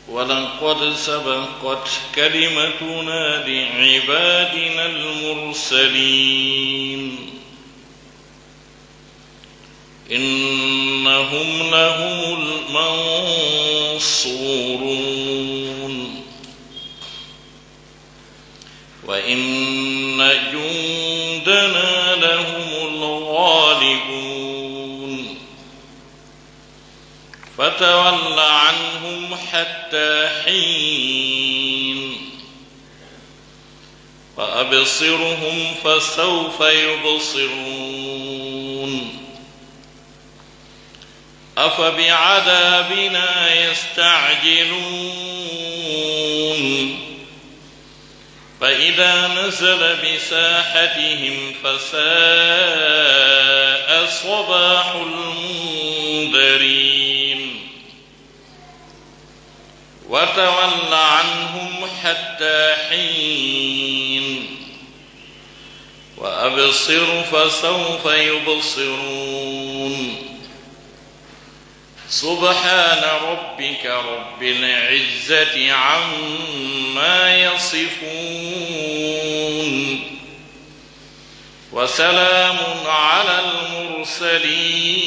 ولقد سبقت كلمتنا لعبادنا المرسلين إنهم لهم المنصورون وإن جندنا لهم الغالبون فتول عنهم حتى حين فأبصرهم فسوف يبصرون أفبعذابنا يستعجلون فإذا نزل بساحتهم فساء صباح المنذرين وتول عنهم حتى حين وأبصر فسوف يبصرون سبحان ربك رب العزة عما يصفون وسلام على المرسلين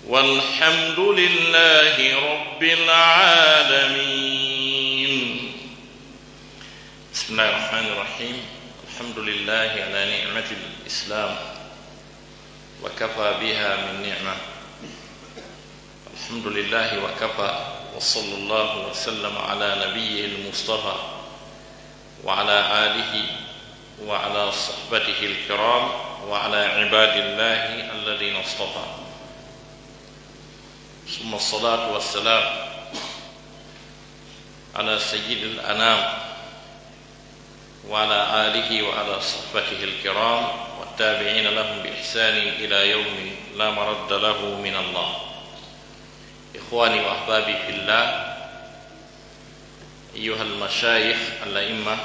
والحمد لله رب العالمين. بسم الله الرحمن الرحيم. الحمد لله على نعمة الإسلام وكفى بها من نعمة. الحمد لله وكفى وصلى الله وسلم على نبيه المصطفى وعلى آله وعلى صحبته الكرام وعلى عباد الله الذين اصطفى، ثم الصلاة والسلام على سيد الأنام وعلى آله وعلى صحبته الكرام والتابعين لهم بإحسان إلى يوم لا مرد له من الله. إخواني وأحبابي في الله، أيها المشايخ الأئمة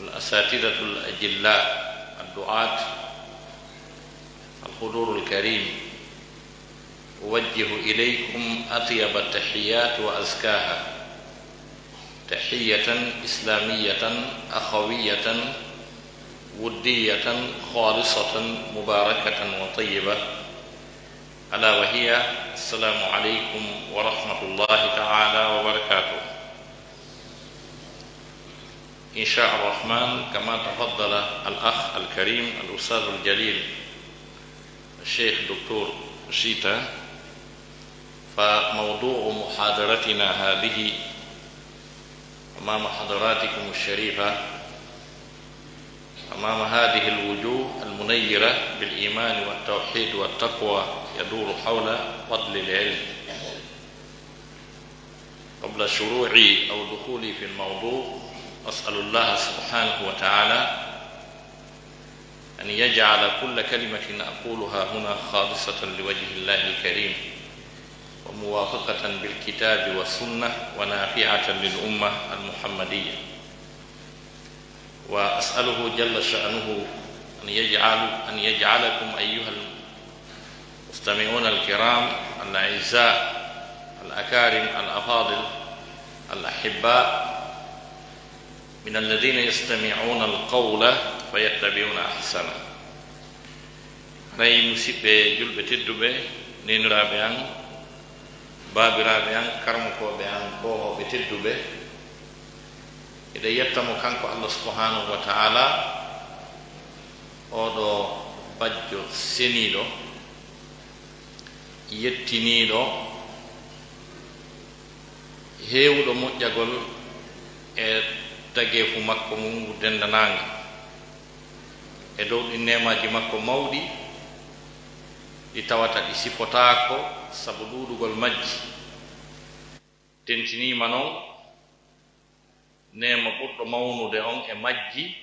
الأساتذة الأجلاء الدعاة، الحضور الكريم، أوجه إليكم أطيب التحيات وأزكاها، تحية إسلامية أخوية ودية خالصة مباركة وطيبة، ألا وهي السلام عليكم ورحمة الله تعالى وبركاته. إن شاء الرحمن كما تفضل الأخ الكريم الأستاذ الجليل الشيخ دكتور شيتا، فموضوع محاضرتنا هذه أمام حضراتكم الشريفة، أمام هذه الوجوه المنيرة بالإيمان والتوحيد والتقوى، يدور حول فضل العلم. قبل شروعي أو دخولي في الموضوع، أسأل الله سبحانه وتعالى أن يجعل كل كلمة أقولها هنا خالصة لوجه الله الكريم، وموافقة بالكتاب والسنة، ونافعة للأمة المحمدية. وأسأله جل شأنه أن يجعلكم أيها المستمعون الكرام الأعزاء الأكارم الأفاضل الأحباء من الذين يستمعون القول فيتبعون أحسنه. رأي مسيبة جلبة تدبة نينرا بيان بابرا بيان كرمكو بيان بوه بتدبة، إذا يتمو كانكو الله سبحانه وتعالى أودو بجو سنيدو يتنيدو هيودو مجاغول tageefu makko mum dendananga e dow ɗi nemaji makko mawɗi ɗi tawata ɗi sifotako sabu ɗuɗugol majji. tentinima noon nema ɓurɗo mawnude on e majji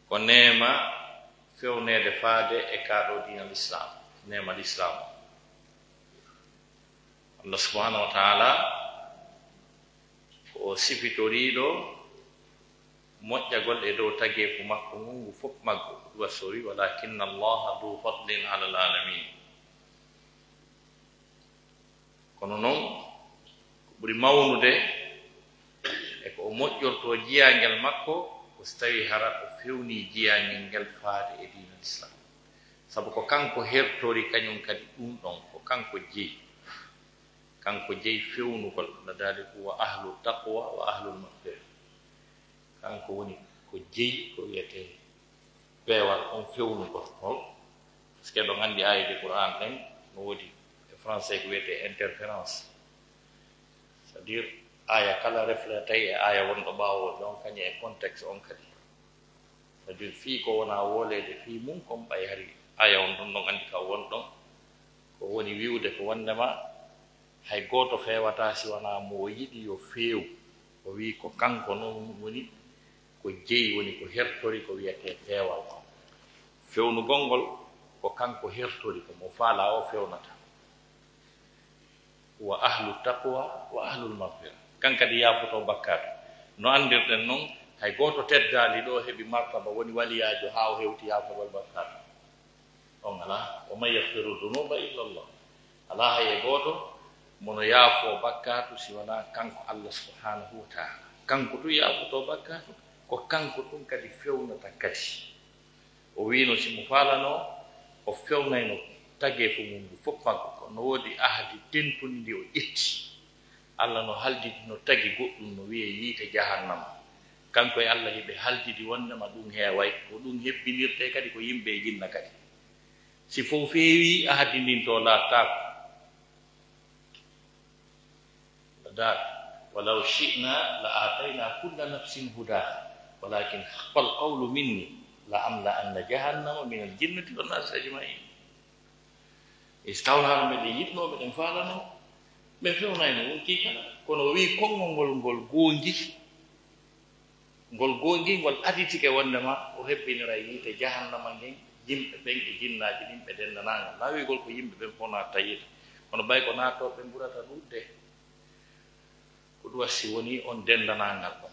ko nema fewnede faade e kaɗo dina l'islam, nema l'islam. Allah subhanahu wa ta'ala ko sifitoriɗo moƴƴagol e dow tageefu makko ngu ngu fof maggo wasori, walakinna allaha du fadlin ala alamin. kono noon ko ɓuri mawnude e ko o moƴƴorto jiyangel makko ko so tawi hara o fewni jiyangel ngel faade e dina l'islam, sabu ko kanko hertori kañum kadi ɗum ɗon ko kanko jeeyi, kanko jeeyi fewnugol. no daali ko wa ahlu taqwa wa ahlul maghfira, kanko woni ko jeeyi ko wiyete peewal on fewnugol hol. par ce que ɗo nganndi ayde Qur'an ɗen no woodi e français ko wiyete interférence, c'est à dire aya kala reflétay e aya wonɗo ɓaawo ɗon kañum e contexte on kadi, c'est à dire fii ko wona wolede fii mum comme ɓay hari aya on ɗon ɗon anndi ka won ɗon ko woni wiwde ko wondema hay gooto feewata si wona mo yiɗi yo feew. o wi ko kanko noon woni ko jeeyi, woni ko hertori ko wiyete feewal ko. fewnugol ngol ko kanko hertori, ko mo faala o fewnata. wa ahlu taqwa wa ahlul maghfira, kankadi yaafoto bakkaatu. no andirɗen noon hay gooto teddaali ɗo heɓi martaba woni waliyaajo haa o hewti yaafogol bakkaatu on ala. wa man yahfiru dunuba illa llah, ala haye gooto mono yaafo bakkaatu si wona kanko Allah subhanahu wa ta'ala. kanko tu yaafoto bakkaatu, ko kanko ɗum kadi fewnata kadi. o wino simo faalano o fewnayno tageefu mum ngu fof maggo ko no woodi ahdi tentuni ndi o ƴetti. Allah no haldidi no tagi goɗɗum no wiye yiite jahannama, kanko e Allah heɓe haldidi wondema ɗum heeway. ko ɗum hebbinirte kadi ko yimɓe e jinna kadi. si fof feewi ahdi ndin to laattaako da walaw shi'na la atayna kulla nafsin hudaha walakin haqqal qawlu minni la amla anna jahannama min al jinnati wan nas ajma'in. istawna me de yitno be den falano be fewnayno wonti kala kono wi kongol ngol gongi ngol aditike wondema o hebbinira yite jahannama ngen yimɓe ɓen e jinnaaji ɗin ɓe dennanaanga. laawigol ko yimɓe ɓen fof naata yita, kono bay ko naatoo ɓe ɓurata ɗuɗde. ko ɗum wasi woni on dendanaangal ɗon.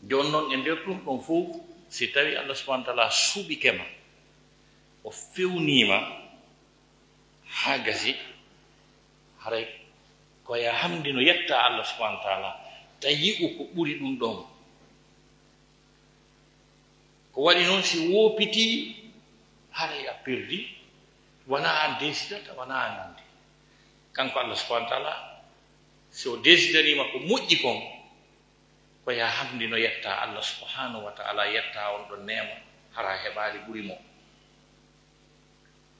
jooni noon e ndeer ɗum ɗon fof si tawi Allah subahana taala suɓike ma o fewniima haa gasi haray koya hamdi no yetta Allah subahana taala tawi o ko ɓuri ɗum ɗon ko waɗi noon si woopiti haray a perdi wona an desidata wona an andi kanko Allah subhanahu wa ta'ala so desidanima ko moƴƴi kon ko ya hamdi no yetta Allah subhanahu wa ta'ala yetta on ɗo nema hara heɓali ɓuri mo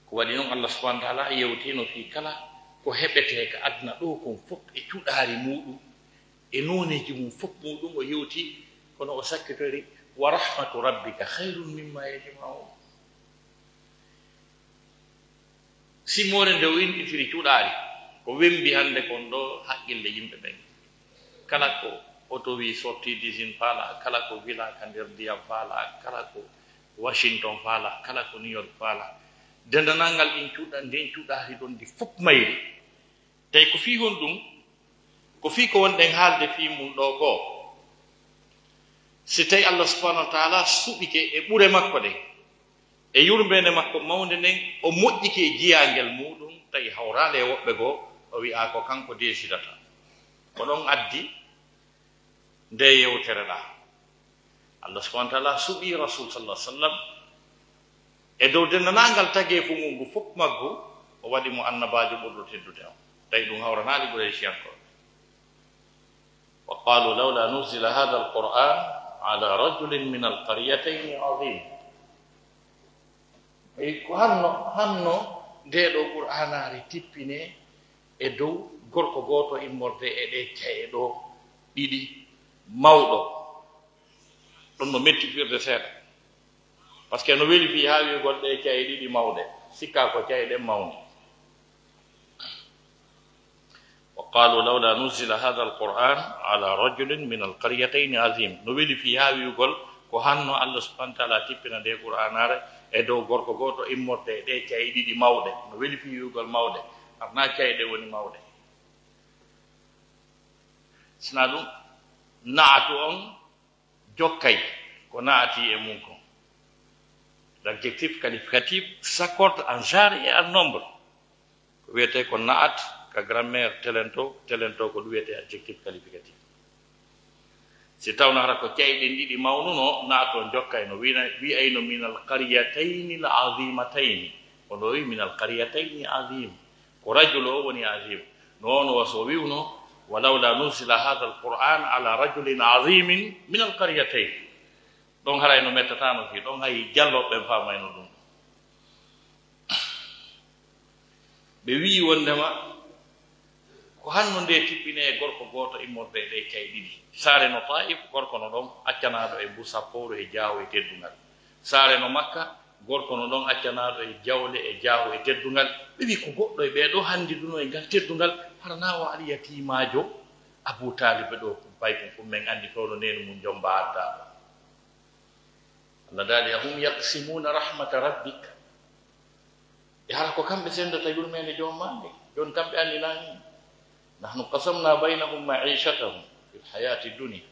ko waɗi noon Allah subhanahu wa ta'ala yewtino fi kala ko heɓete ka aduna ɗo kon fof e cuɗari muɗum e noneji mum fof muɗum o yewti kono o sakkitori wa rahmatu rabbika khayrun mimma yajma'un simore nde o inɗitiri cuɗari ko wembi hande kon ɗo haqqille yimɓe ɓen kala ko auto wi sorti d'usine faala kala ko villa ka nder ndiyam faala kala ko Washington faala kala ko New York faala dendanal ngal nden cuɗari ɗon ndi fof mayri tawi ko fi hon ɗum ko fi ko wonɗen haalde fi mum ɗo ko si tawi Allah subhanahu wa ta'ala suɓike e ɓure makko ɗen e yurmede makko mawde nden o moƴƴike e jiyangel muɗum tawi hawrande e woɓɓe goo o wi'a ko kanko desidata ko ɗon addi nde yewtere ɗa Allah subhanahu wa ta'ala suɓi rasul sallallahu alaihi wasallam e dow dendanangal tagee fu ngu fof maggo o waɗi mo annabajo ɓurɗo teddude o tawi ɗum hawranaali ɓuree ciyankoɓe wa qalu lawla nuzila hada alquran ala rajulin min alqaryatayn azim e ko hanno nde ɗo qur'anare tippine e dow gorko gooto immorde e ɗe caye ɗo ɗiɗi mawɗo ɗon no metti firde seeɗa par ce que no weli fi haa wigol ɗe caye ɗiɗi mawɗe sikka ko caye ɗen mawni wa qalu lawla nuzila hada alquran ala rajulin min alqaryatayn azim no weli fi haa wigol ko hanno Allah subhanahu wa ta'ala tippina nde qur'anare e dow gorko gooto immorde e ɗe caye ɗiɗi mawɗe no weli fi wigol mawɗe arna caye ɗe woni mawɗe sina ɗum naatu on jokkay ko naati e mum kon l'adjectif qualificatif s'accorde en genre et en nombre ko wiyete ko naat ka grammaire telento ko ɗum wiyete adjectif qualificatif si tawno hara ko cayɗen ɗiɗi mawnuno naato jokkay no wiyayno min alqaryatayni l azimatayn oɗo wi min alqaryatayni azim ko rajul o woni azim noon waso wiwno walawla nusila hada alquran ala rajulin azimin min alqaryatayn ɗon harayno mettatano fi ɗon hay jalloɓe famayno ɗum ɓe wi wondema ko hanno nde tippine e gorko gooto immorde ɗe caye ɗiɗi saare no taif gorko no ɗon accanaɗo e busapporu e jaawo e teddungal saare no makka gorko no ɗon accanaɗo e jawle e jaawo e teddungal ɓe wi ko goɗɗo e ɓeeɗo handiduno e ngal teddungal harana waali yatimajo abou talibe ɗo bay kon fof men andi towno nenu mum jomba addaɗo Allah daali hum yaqsimuna rahmata rabbik e hala ko kamɓe sendata yurmede joom maɓɓe joni kamɓe andinani nahnu qasamna baynahum maishatahum fi lhayati dunia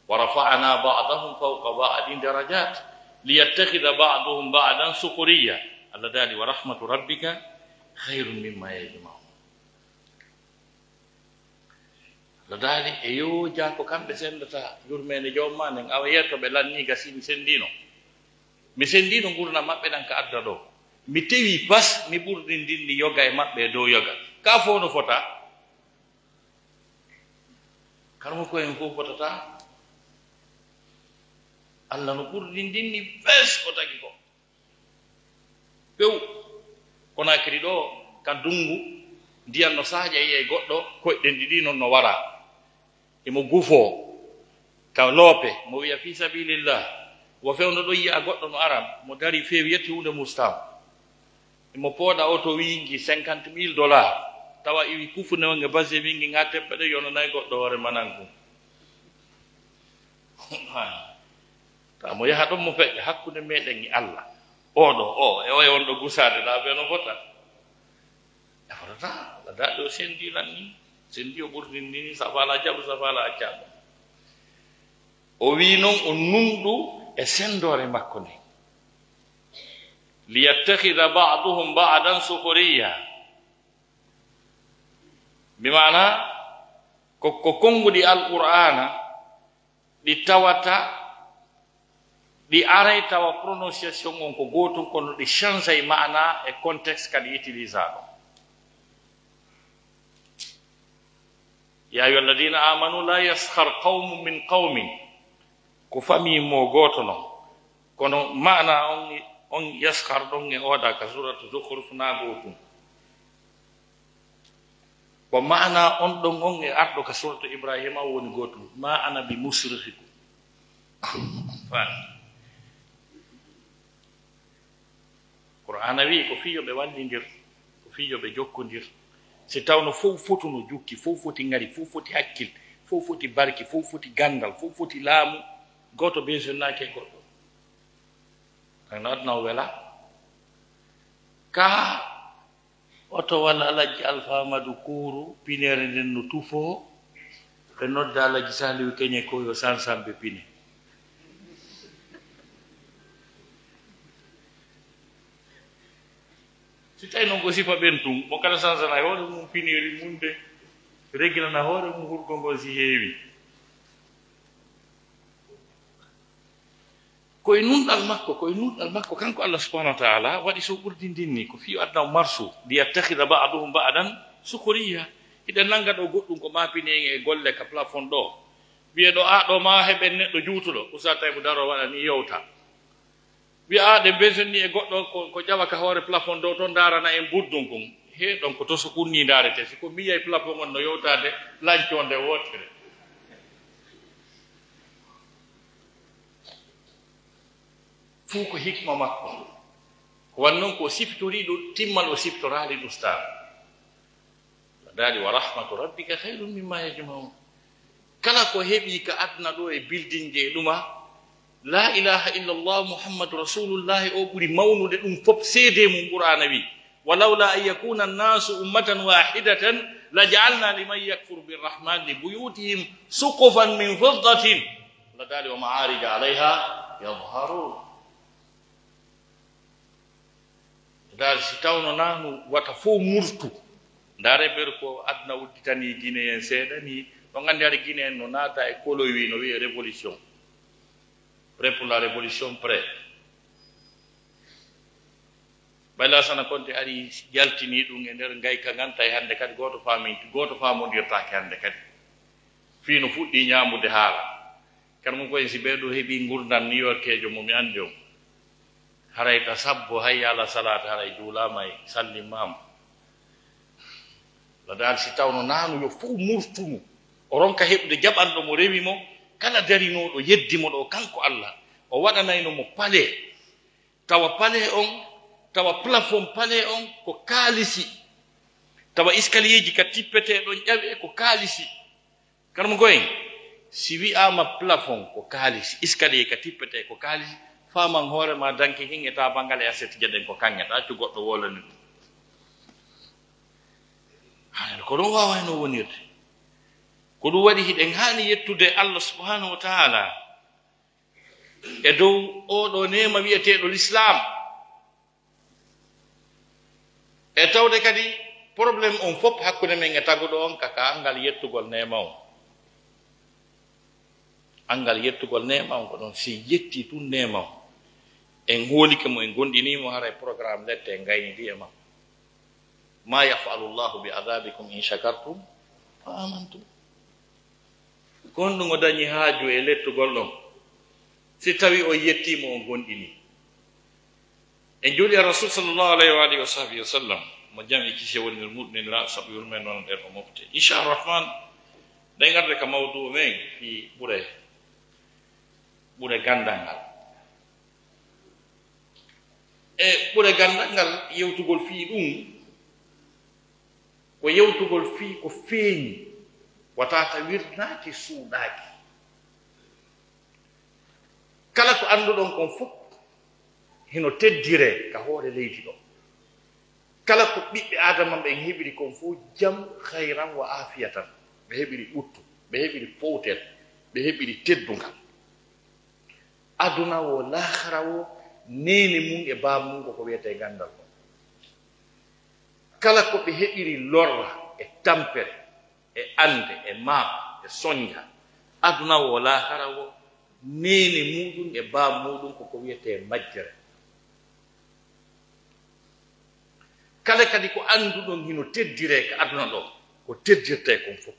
wa rafa'na ba'dahum fawqa ba'din darajat liyattakhidha ba'duhum ba'dan sukhriya Allah daali wa rahmatu rabbika khayrun mimma yajma'un Allah daali e yoja ko kamɓe sendata yurmede joom ma nden awa yetto ɓe lanni gasi mi sendino gurna maɓɓe ɗan ka adda ɗo mi tewi bas mi ɓurdindinni yoga e maɓɓe dow yoga ka fof no fota karmo koyen fof fotata Allah no ɓurdindinni bes ko tagi ko pew Konakri ɗo ka dungu ndiyam no saaƴa yiye goɗɗo koyɗen ɗiɗi noon no wara emo gufo ka loope mo wiya fi sabilillah wo fewno ɗo yiya goɗɗo no ara mo dari feewi yetti hunde mustam emo pooɗa oto wingi $50,000 tawa iwi kufunewonge base wingi nga teɓɓeɗe yononayi goɗɗo hoore manangu ta mo yaha ɗon mo feƴƴa hakkude meɗen e Allah oɗo o e o e wonɗo gusade ɗa ɓe no fota e fotata Allah daɗo sendilan ni sendi o ɓurdindini safala jaɓu safala accaɗo o wi noon o nunɗu e sendore makko nde liyattakhidha ba'duhum ba'dan sukhriya bimana ko konngudi alqur'ana ɗi tawata ɗi aray tawa prononciation on ko gotum kono ɗi change e maana e contexte kadi utilisa ɗum ya ayuha alladina amanu la yaskhar qawmu min qawmin ko famille mo goto non kono maana on yaskhar ɗon e oɗa ka suratu zukhruf na gotum ko maana on ɗon on e arɗo ka suratu ibrahima woni gotum ma ana bi musrihikum qur'ana wi ko fiyoɓe wallidir ko fiyoɓe jokkodir si tawno fof fotuno jukki fof foti ngari fof foti hakkil fof foti barki fof foti gandal fof foti laamu goto besonnake goɗɗo tan adna o wela ka oto walla alhaji alpha amadou kouru pinere nden no tufo ɓe nodda alhaji saliou keñe ko yo sansamɓe pine si tawi noon ko sifa ɓen tun mo kala sansana e hoore mum pineri mum de reginana hoore mum hurgo ngo si heewi koye nunɗal makko kanko allah subahanahu wa taala waɗi so ɓurdindinni ko fiyo adna marsu liyattahida ba'duhum ba'dan sukuriya hiɗen nanga ɗo goɗɗum ko mapineni e golle ka plafond ɗo wiyeɗo ɗo ma heɓen neɗɗo juutuɗo usa tawi mo daro waɗa ni yewta wiya ɗe besonni e goɗɗo ko ƴawa ka hoore plafond ɗo to darana en buddum kon he ɗon ko to so kunni darete siko mbiya e plafond on no yewtade lanconde wotere fuu ko hikma makko wan noon ko siftori ɗum timmal o siftorali ɗustar daali wa rahmatu rabbika hayrum mimma yajmaun kala ko heɓi ka adna ɗo e building je ɗuma la ilaha illallah muhammadu rasulullahi o ɓuri mawnude ɗum fof seede mum qur'ana wi walawla an yakuna annasu ummatan wahidatan la jaalna liman yakfuru birrahman li buyutihim suqufan min fiddatin la daali wa ma'arija alayha yadharun daali si tawno nanu wata fof murtu ndaare ɓeɗo ko adna udditani guine en seeɗa ni ɗo gandi haɗa guine en no naata e kolowi no wiye révolution prêt pour la révolution prêt bayla sana konte ari jaltini ɗum e nder gayka ganta e hannde kadi goto famodirtake hannde kadi fino fuɗɗi ñamude haala kadi mum koye si ɓeɗo heeɓi gurdam new yorkejo momi andi on haray ka sabbo hayya ala salata haray juulama e sallimama la dal si tawno nanu yo fof murtumo o ronka heɓde jaɓanɗo mo rewi mo kala darinoɗo yeddimo ɗo kanko allah o waɗanayno mo pale tawa pale on tawa plafond pale on ko kaalisi tawa escalier ji ka tippete ɗon ƴawe ko kaalisi karmo goyen si wi'ama plafond ko kaalisi escalier ka tippete ko kaalisi faman hoorema danke hin e ta bangal e aset jeɗen ko kangeta accu goɗɗo wolani ɗum hanno ko ɗon wawayno wonirde ko ɗum waɗi hiɗen haani yettude allah subhanahu wa taala e dow oɗo nema wiyeteɗo l'islam e tawde kadi probléme on fof hakkude men e taguɗo on kaka angal yettugol nema on angal yettugol nema on ko ɗon si yetti tun nema on en hoolike mo en gonɗinimo hara e programme lette en gaynidi e makko ma yafalu llahu bi adabikum in shakartum fa amantum gonɗum o dañi haaju e lettugol ɗon si tawi o yettimo on gonɗini en juuɗi a rasul sallllahu alayhi wa alihi wa sahbihi wa sallam mo jam e kise woni nder muɗnira sabu yurmen noon ɗen o mofte inchalrahman ɗen arde ka mawdu men fi ɓure gandal ngal e ɓure gandal ngal yewtugol fii ɗum ko yewtugol fii ko feeñi watata wirnaaki suuɗaaki kala ko annduɗon kon fof hino teddire ka hoore leydi ɗo kala ko ɓiɓɓe adama ɓen heɓiri kon fof jam hayran wa afiyatan ɓe heɓiri ɓuttu ɓe heɓiri fowtel ɓe heɓiri teddungal aduna wo lahara wo nene mum e baba mum ko wiyete gandal ko kala ko ɓe heɓiri lorra e tampere e ande e maaba e soñja aduna wo lahara wo nene muɗum e baba muɗum koko wiyete majjere kala kadi ko anduɗon hino teddire ko aduna ɗo ko teddirte kon fof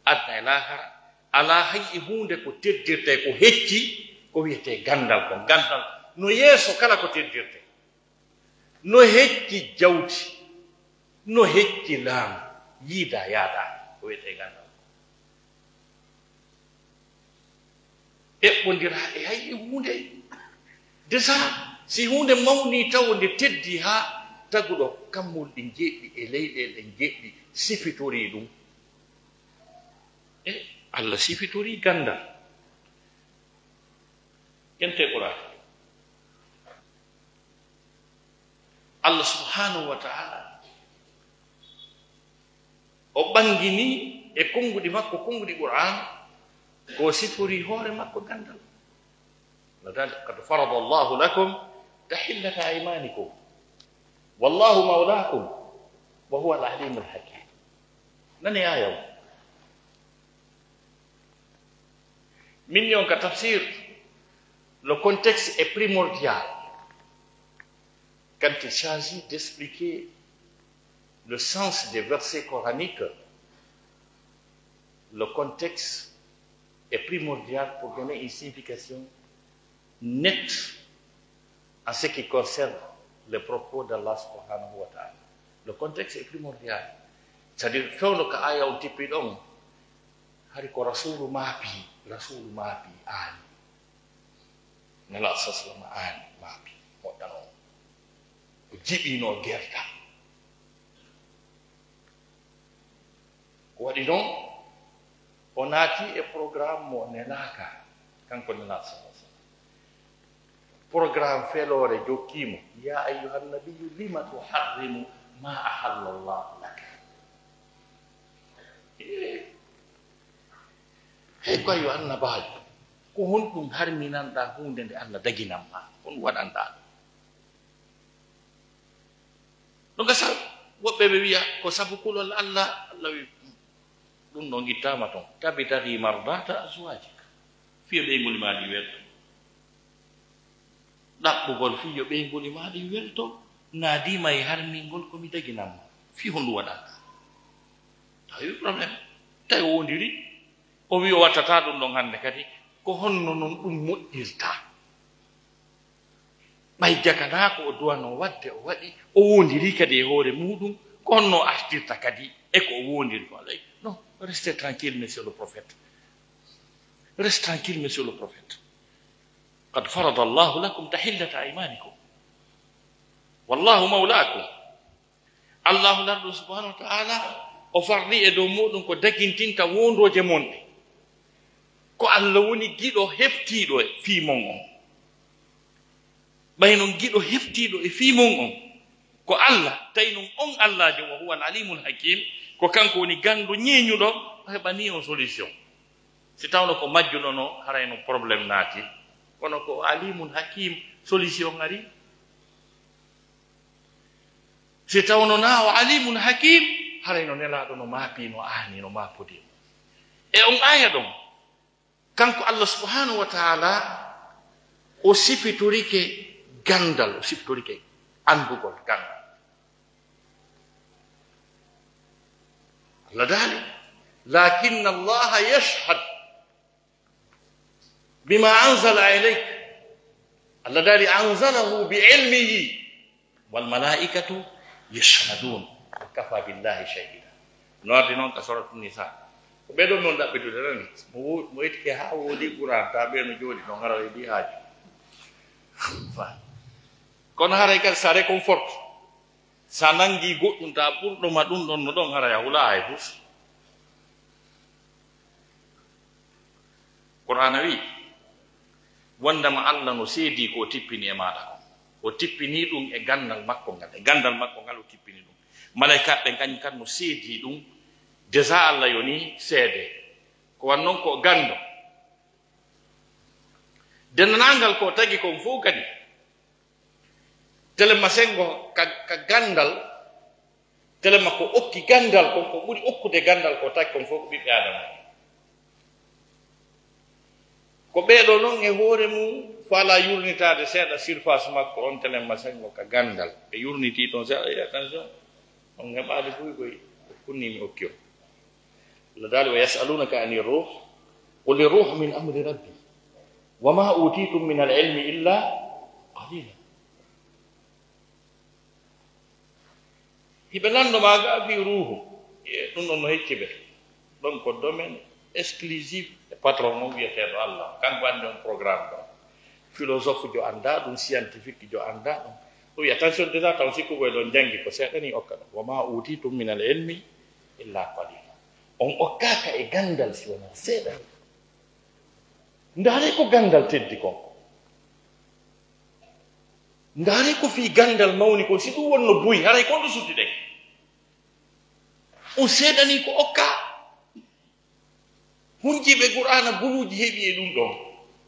adna e lahara ala hay e hunde ko teddirte ko hecci ko wiyete gandal kon gandal no yeeso kala ko teddirte no hecci jawdi no hecci laamu yiida yaada ko wiyete gandal eɓɓondira e hay e hunde déjà si hunde mawni taw nde teddi ha taguɗo kammol ɗi jeɗɗi e leyɗele jeɗɗi sifitori ɗum e Allah sifitori gandal ƴente ɓurata Allah subhanahu wa ta'ala o ɓangini e konnguɗi makko konnguɗi qur'an ko sifori hoore makko gandal qad farada allahu lakum tahillata aymanikum wallahu mawlakum wa huwa al-alim al-hakim nani ayaw min yon ka tafsir le contexte est primordial quand il s'agit d'expliquer le sens des versets coraniques. Le contexte est primordial pour donner une signification nette en ce qui concerne les propos d'Allah subhanahu wa ta'ala. Le contexte est primordial. C'est-à-dire, fewno ko aya on tippi ɗon hari ko rasulu maapi aani nala saslama aani maapi moƴƴano o jiɓino gerta ko waɗi noon o naati e programme mo nenaka kanko nela sallallahu programme feelore jokkimo ya ayyuhan nabiyyu lima tuharrimu ma ahalla llahu laka hey ko yo annabajo ko honɗum harminanɗa hunde nde Allah daginanma on waɗanɗa ɗum gasa woɓɓe ɓe wiya ko sabu kulol Allah wi ɗum ɗo gittama toon tabitati mardata azwajika fiyo ɓeygol maɗi welto ɗaɓɓugol fiyo ɓeygol maɗi welto naadima e harmingol komi daginanma fi honɗum waɗanɗa tawi probléme tawi o wondiri o wi o wattata ɗum ɗon hannde kadi ko honno noon ɗum moƴƴirta ɓay jakana ko o duwano wadde o waɗi o wondiri kadi e hoore muɗum ko honno o artirta kadi e ko o wondiri ko alay non restez tranquille monsieur le prophète reste tranquille monsieur le prophète qad farada allahu lakum tahillata aymanikum wallahu mawlakum allahu larɗo subhanahu wa ta'ala o farɗi e dow muɗum ko dagintinta wondoje monɗe ko Allah woni giɗo heftiɗo e fiimon on ɓay noon giɗo heftiɗo e fiimon on ko Allah tawi noon on Allahjo wa huwa al-alimul hakim ko kanko woni gandu ñeeñuɗo o heɓani on solution si tawno ko majjuɗo no harayno probléme naati kono ko alimul hakim solution ari si tawno na o alimul hakim harayno nelaɗo no maapino aani no maapodimo e on aya ɗon kanko Allah subhanahu wa ta'ala o sifitorike gandal o sifitorike andugol gandal Allah dali lakinna Allah yashhad bima anzala ilayk Allah dali anzalahu bi'ilmihi wal malaikatu yashhadun kafa billahi shahida noorde noon ka soratu nisa ko ɓeɗon noon ɗaɓɓitude nani mo yetike ha woodi ɓuranta ɓeeno jooɗi no ngara e ɗi haaji kono haray kadi sa réconforte sa nangi goɗɗum ta ɓurɗoma ɗum ɗon no ɗon haray a hula hay bus qur'ana wi wondema Allah no seedi ko o tippini e maɗa o tippini ɗum e gandal makko ngal o tippini ɗum malaikaɓe ɓe kañum kadi no seedi ɗum déjà Allah yoni seede ko wan noon ko gando dennanangal ko tagi kon fof kadi telema sengo ka gandal telema ko okki gandal kon ko ɓuri okkude gandal ko tagi kon fof ko ɓiɓɓe adama ko ɓeeɗo noon e hoore mum faala yurnitade seeɗa surface makko on telen masengo ka gandal ɓe yurniti toon seeɗa attention on heɓaade buygoy kunnimi okki o Allah daali wa yasalunaka ani ruh qul ruh min amri rabbi wa ma utitum min al ilmi illa qalila hiɓe lanndoma fi ruhu ɗum ɗon no hecci ɓe ɗon ko domaine exclusive e patron o wiyeteeɗo Allah kanko anndi on programme ɗon philosophe jo annda ɗum scientifique jo annda ɗum o wi attention déjà taw sikkugoye ɗon janngi ko seeɗani okka ɗum wa ma utitum min al ilmi illa qalila on okkaaka e gandal si wona seeɗani ndaare ko gandal teddi kon ndaare ko fii gandal mawni kon si ɗum wonno buy haray kon ɗo sutti ɗen on seeɗani ko okka hunjiɓe qur'ana guluuji heɓi e ɗum ɗon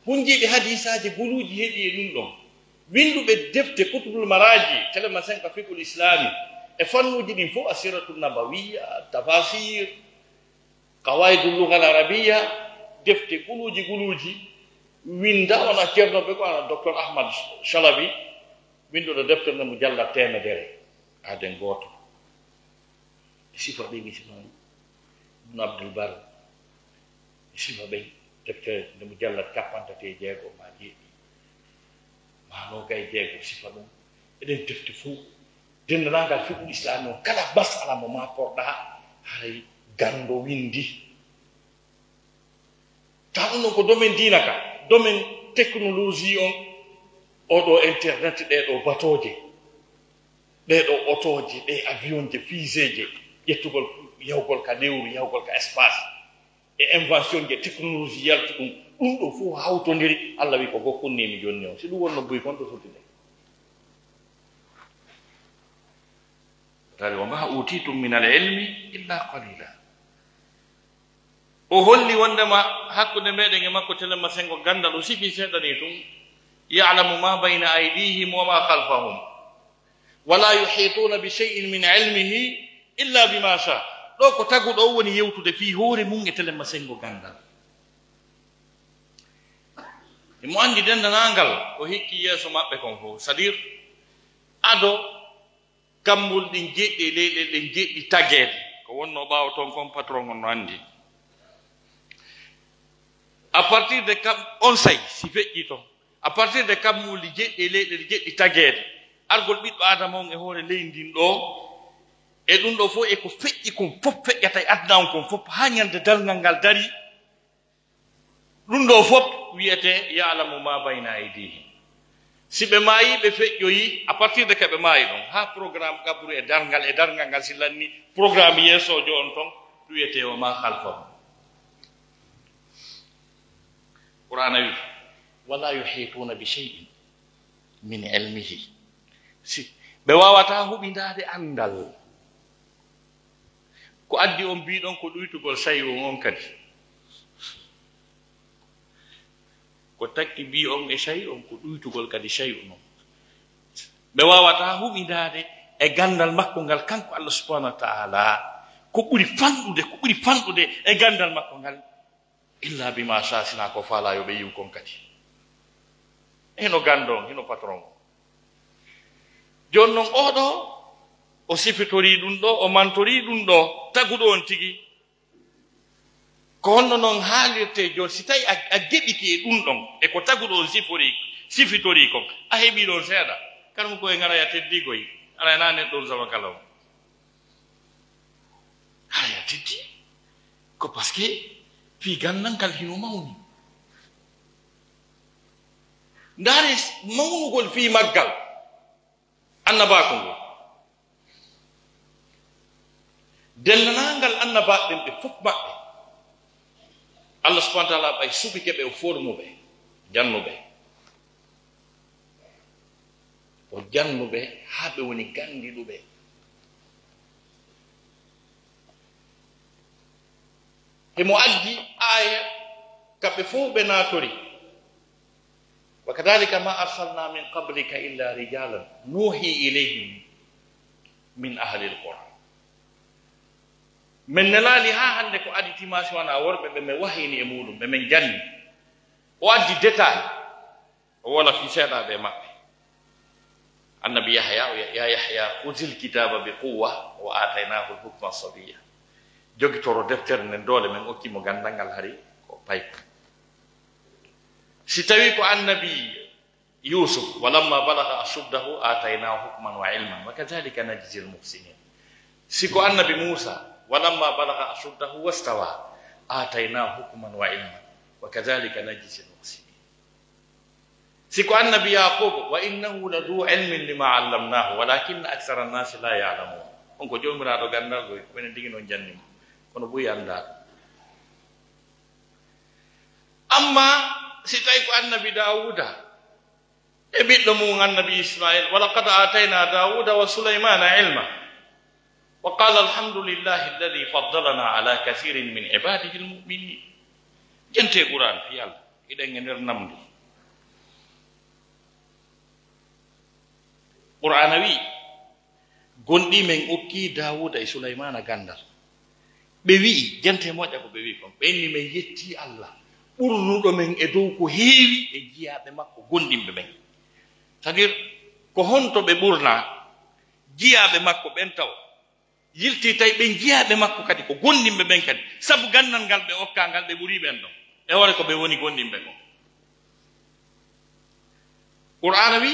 hunjiɓe hadisaji guluuji heɓi e ɗum ɗon winduɓe defte kutubul maraji telema 5 fiqul islami e fannuji ɗin fof asiratu nabawiya tafasir qawaidul lugal arabiya defte guluuji winda wona ceernoɓe ko ana docteur ahmad chalabi winduɗo deftere nde mo jalla temedere aden gooto e sifa ɓe misi noon ibnu abdoulbar e sifa ɓen deftere nde mo jalla 56 ma jeeɗi manoga e jeego sifa ɗum eɗen defte fof dendanagal fiqul islami o kala masala mo maporɗa hay gando windi taw ɗum ɗon ko domaine dina ka domaine technologie on oɗo internet ɗeɗo batoje ɗeɗo otoje ɗe avion je fusée je ƴettugol yawgol ka lewru yawgol ka espace e invention je technologie yaltu ɗum ɗo fof hawtodiri Allah wi ko gokkunnimi jonni o si ɗum wonno buy kon to sottude tari wa ma utitum min al ilmi illa qalila o holli wondema hakkude meɗen e makko telemma sengo gandal o sifi seeɗani tum ya'lamu ma bayna aydihim wa ma khalfahum wala yuhituna bi shay'in min ilmihi illa bima sha ɗo ko taguɗo o woni yewtude fi hoore mum e telemma sengo gandal emo andi dendanangal ko hikki yeeso maɓɓe kon fof c'est à dire ado kambul ɗin jeɗɗi leyɗe ɗen jeɗɗi tageede ko wonno ɓaawa toon kon patron on no andi à partir de kam on say si feƴƴi toon à partir de kammuli jeɗɗi leyɗe ɗe jeɗɗi tageede argol ɓiɗɗo adama on e hoore leyndin ɗo e ɗum ɗo fof eko feƴƴi kon fof feƴƴata e adna on kon fof haa ñande dalngal ngal dari ɗum ɗo fof wiyete ya'lamu ma bayna aydihim si ɓe maayi ɓe feƴƴoyi à partir de que ɓe maayi ɗon haa programme gaɓru e darngal ngal si lanni programme yeesojo on toon wiyete o ma halfahum qur'ana wi wala yuhituna bi shay'in min ilmihi si ɓe wawata huɓindade andal ko addi on mbiɗon ko ɗuytugol sayi on kadi ko takki mbi on e sayi on ko ɗuytugol kadi sayi noon ɓe wawata huɓindade e gandal makko ngal kanko Allah subhanahu wa ta'ala ko ɓuri fanɗude e gandal makko ngal illa bima sasina ko faala yo ɓe yiw kon kadi heno gandon heno patron joni noon oɗo o sifitori ɗum ɗo o mantori ɗum ɗo taguɗo on tigi ko honno noon haalirte joni si tawi a geɓiki e ɗum ɗon e ko taguɗo on sifitori kon a heeɓi ɗon seeɗa kanko koye garaya teddigoy ala na neɗɗon sama kala o haraya teddi ko par ce que fii gannankal hino mawni ndaari mawnugol fii maggal annabaako ngol dennanangal annabaɓen ɓe fof maɓɓe Allah subahana taala ɓay subike ɓe o formuɓe jannuɓe o jannuɓe haa ɓe woni gandiɗuɓe emo addi aya kamɓe fof ɓe naatori wa kadalika ma arsalna min qablika illa rijalan nuhi ilayhim min ahli lqura min nelali ha hande ko additimation wana worɓe ɓe min wahini e muɗum ɓe min janni o addi détail o wola fi seeɗaɓe maɓɓe annabi yahya ya yahya khudil kitaba bi quwwa wa ataynahu lhukma sabiya jogitoro deftere nden doole men okkimo gandal ngal hari ko payko si tawi ko annabi yusuf walamma balaga ashuddahu ataynahu hukman wa ilman wa kadhalika najzi lmuhsinin siko annabi musa walamma balaga ashuddahu wastawa ataynahu hukman wa ilman wa kadhalika najzi lmuhsinin siko annabi yaqub wa innahu ladu ilmin lima allamnahu walakinna akthara annasi la ya'lamun on ko jomiraɗo gandal ɗo wenen tigi noon jannima kono ɓuyi anndaɗo amma si tawi ko annabi dawuda e ɓiɗɗo mum annabi ismail walaqad atayna dawuda wa sulaymana ilma wa qala alhamdulillahi alladi faddalana ala kathirin min ibadihi almuminin jente qouran fi allah iɗen e nder namdi qur'ana wi gonɗi men okki dawuda e sulaymana gandal ɓe wi'i jente moƴƴa ko ɓe wi kon ɓenni men yetti allah ɓurnuɗo men e dow ko heewi e jiyaɓe makko gondimɓe men c'est à dire ko honto ɓe ɓurna jiyaɓe makko ɓen taw yilti tawi ɓen jiyaɓe makko kadi ko gondimɓe ɓen kadi sabu gandal ngal ɓe okka ngal ɓe ɓuri ɓen ɗon e wore ko ɓe woni gondimɓe kon qur'ana wi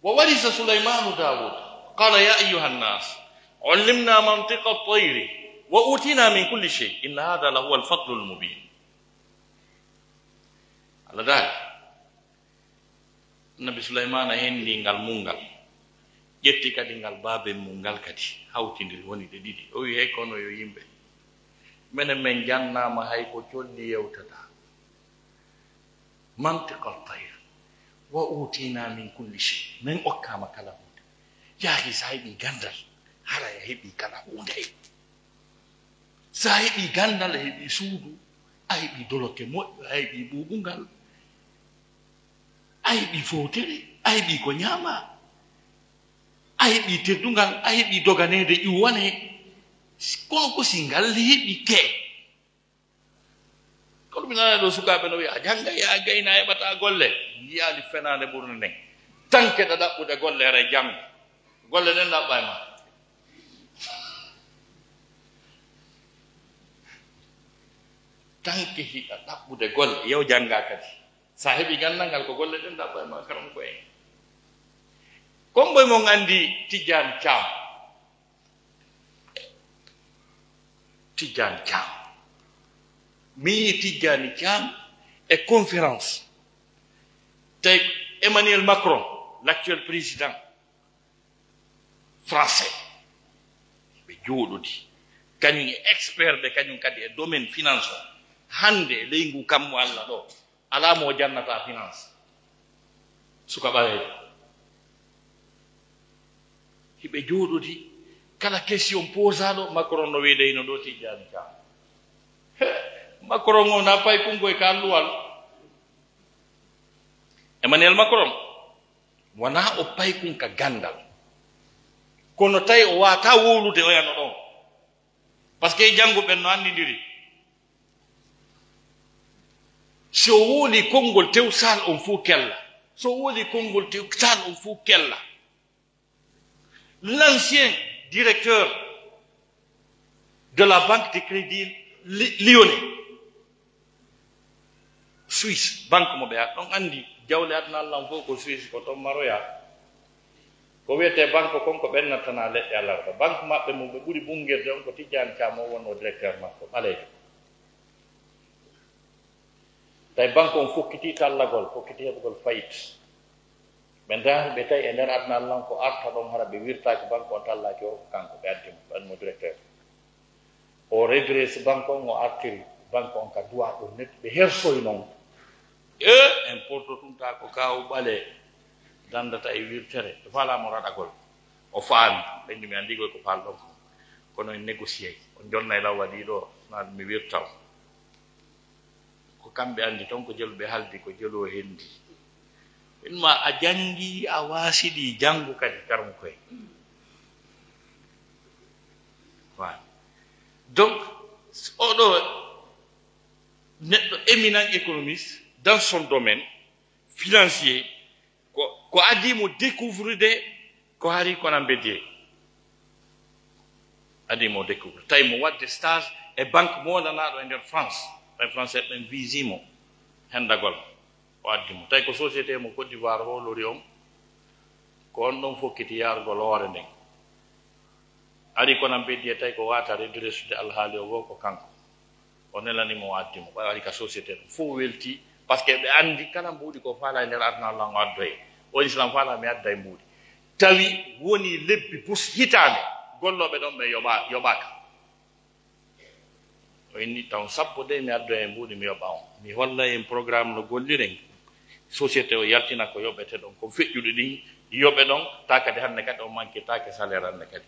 wa warisa sulaymanu dawud qala ya ayuha nnas ullimna mantiqa at-tayri wa utina min kulli shay inna hada lahu al-fadlu al-mubin Allah dal nabi sulaymana hendi ngal mungal ƴetti kadi ngal baabe mungal kadi hawtindiri woni de ɗiɗi o wi hey kono yo yimɓe minen men jannama hay ko colli yewtata mantiqa at-tayr wa utina min kulli shay min okkama kala hunde yaaki sa heɓi gandal hara ya heɓi kala hunde sa heɓi gandal a heɓi suudu a heɓi doloke moƴƴo a heɓi ɓuuɓungal a heɓi fowtere a heɓi ko ñaama a heɓi teddungal a heɓi doganede ƴuwane kono ko si ngal heɓi ke kono mi nana ɗo sukaɓe no wiya a janga ya gayna heɓata golle yiyali fenade ɓurde nden tanke ɗa ɗaɓɓude golle ara janga golle nden ɗaɓɓa e ma tanke hiɗa ɗaɓɓude golle yew janga kadi sa heɓi gandal ngal ko golle ɗen ɗaɓɓa e ma karam ko en komboye mon andi Tidiane Thiam Tidiane Thiam mi yi Tidiane Thiam e conférence tay Emmanuel Macron l'actuel président français ɓe jooɗodi kañum e expert ɓe kañum kadi e domaine finance o hande leygu kammo Allah ɗo ala mo jannata finance suka ɓarejo hiɓe jooɗodi kala question posaɗo Macron no wiideyno ɗo Tidiane Thiam Macron o na pay kungo e kalluwal Emmanuel Macron wona o pay kun ka gandal kono tawi o wata wolude o yano ɗon par ce que jannguɓen no anndidiri so wooli konngol tew sal on fuu kella so wooli konngol tew sal on fuu kella l'ancien directeur de la banque de crédit lyonnais Suisse banque mo ɓe a ɗon anndi jawle adna allah fof ko Suisse ko toon maroya ko wiyete banque konko ɓennatana leɗɗe alarba banque maɓɓe mum ɓe ɓuri ɓungirde on ko Tidiane Thiam o wonno directeur makko ɓaleejo tawi banque on fokkiti tallagol fokkiti heɓugol fayit ɓe ndaari ɓe tawi e nder adna allah ko arta ɗon hara ɓe wirtaki banque on tallaki o kanko ɓe addi mo directeur o redresse banque on o artiri banque on ka duwa ɗum neɗɗo ɓe hersoy noon importe tumta ko kaw ɓale dandata e wirtere to falamo raɗagol o faami ɓenni mi andigoy ko falɗon ko kono en négocié on jonna e law waɗi ɗo naɗum mi wirtaw ko kamɓe andi toon ko jeluɓe haldi ko jelo hendi inma a jangi a wasiɗi janngu kadi karam koye wa donc oɗo neɗɗo éminent économiste dans son domaine financier ko adi mo découvrir ko hari ko nan beddi adi mo découvrir tay mo wadde stage e banque mo nanaɗo e nder France tay français ɓen visimo hendagol o addi mo tay ko société mo Côte d'Ivoire holori on ko on ɗon fokkiti yargol hoore nden ari ko nan beddi tay ko wata redressude alhaali o wo ko kanko o nelanimo o addi mo ɓay ari ka société ɗum fof welti par ce que ɓe andi kala mbuuɗi ko faala e nder aduna allah o addoye o islam faala mi adda e mbuuɗi tawi woni lebbi bus hitande golloɓe ɗon ɓe yoɓaka o inni taw sappo de mi addoye e mbuuɗi mi yoɓa on mi holla en programme no golliren société o yaltina ko yoɓete ɗon ko feƴƴuɗo ɗin yoɓe ɗon ta kadi hannde kadi o manque take salaire hannde kadi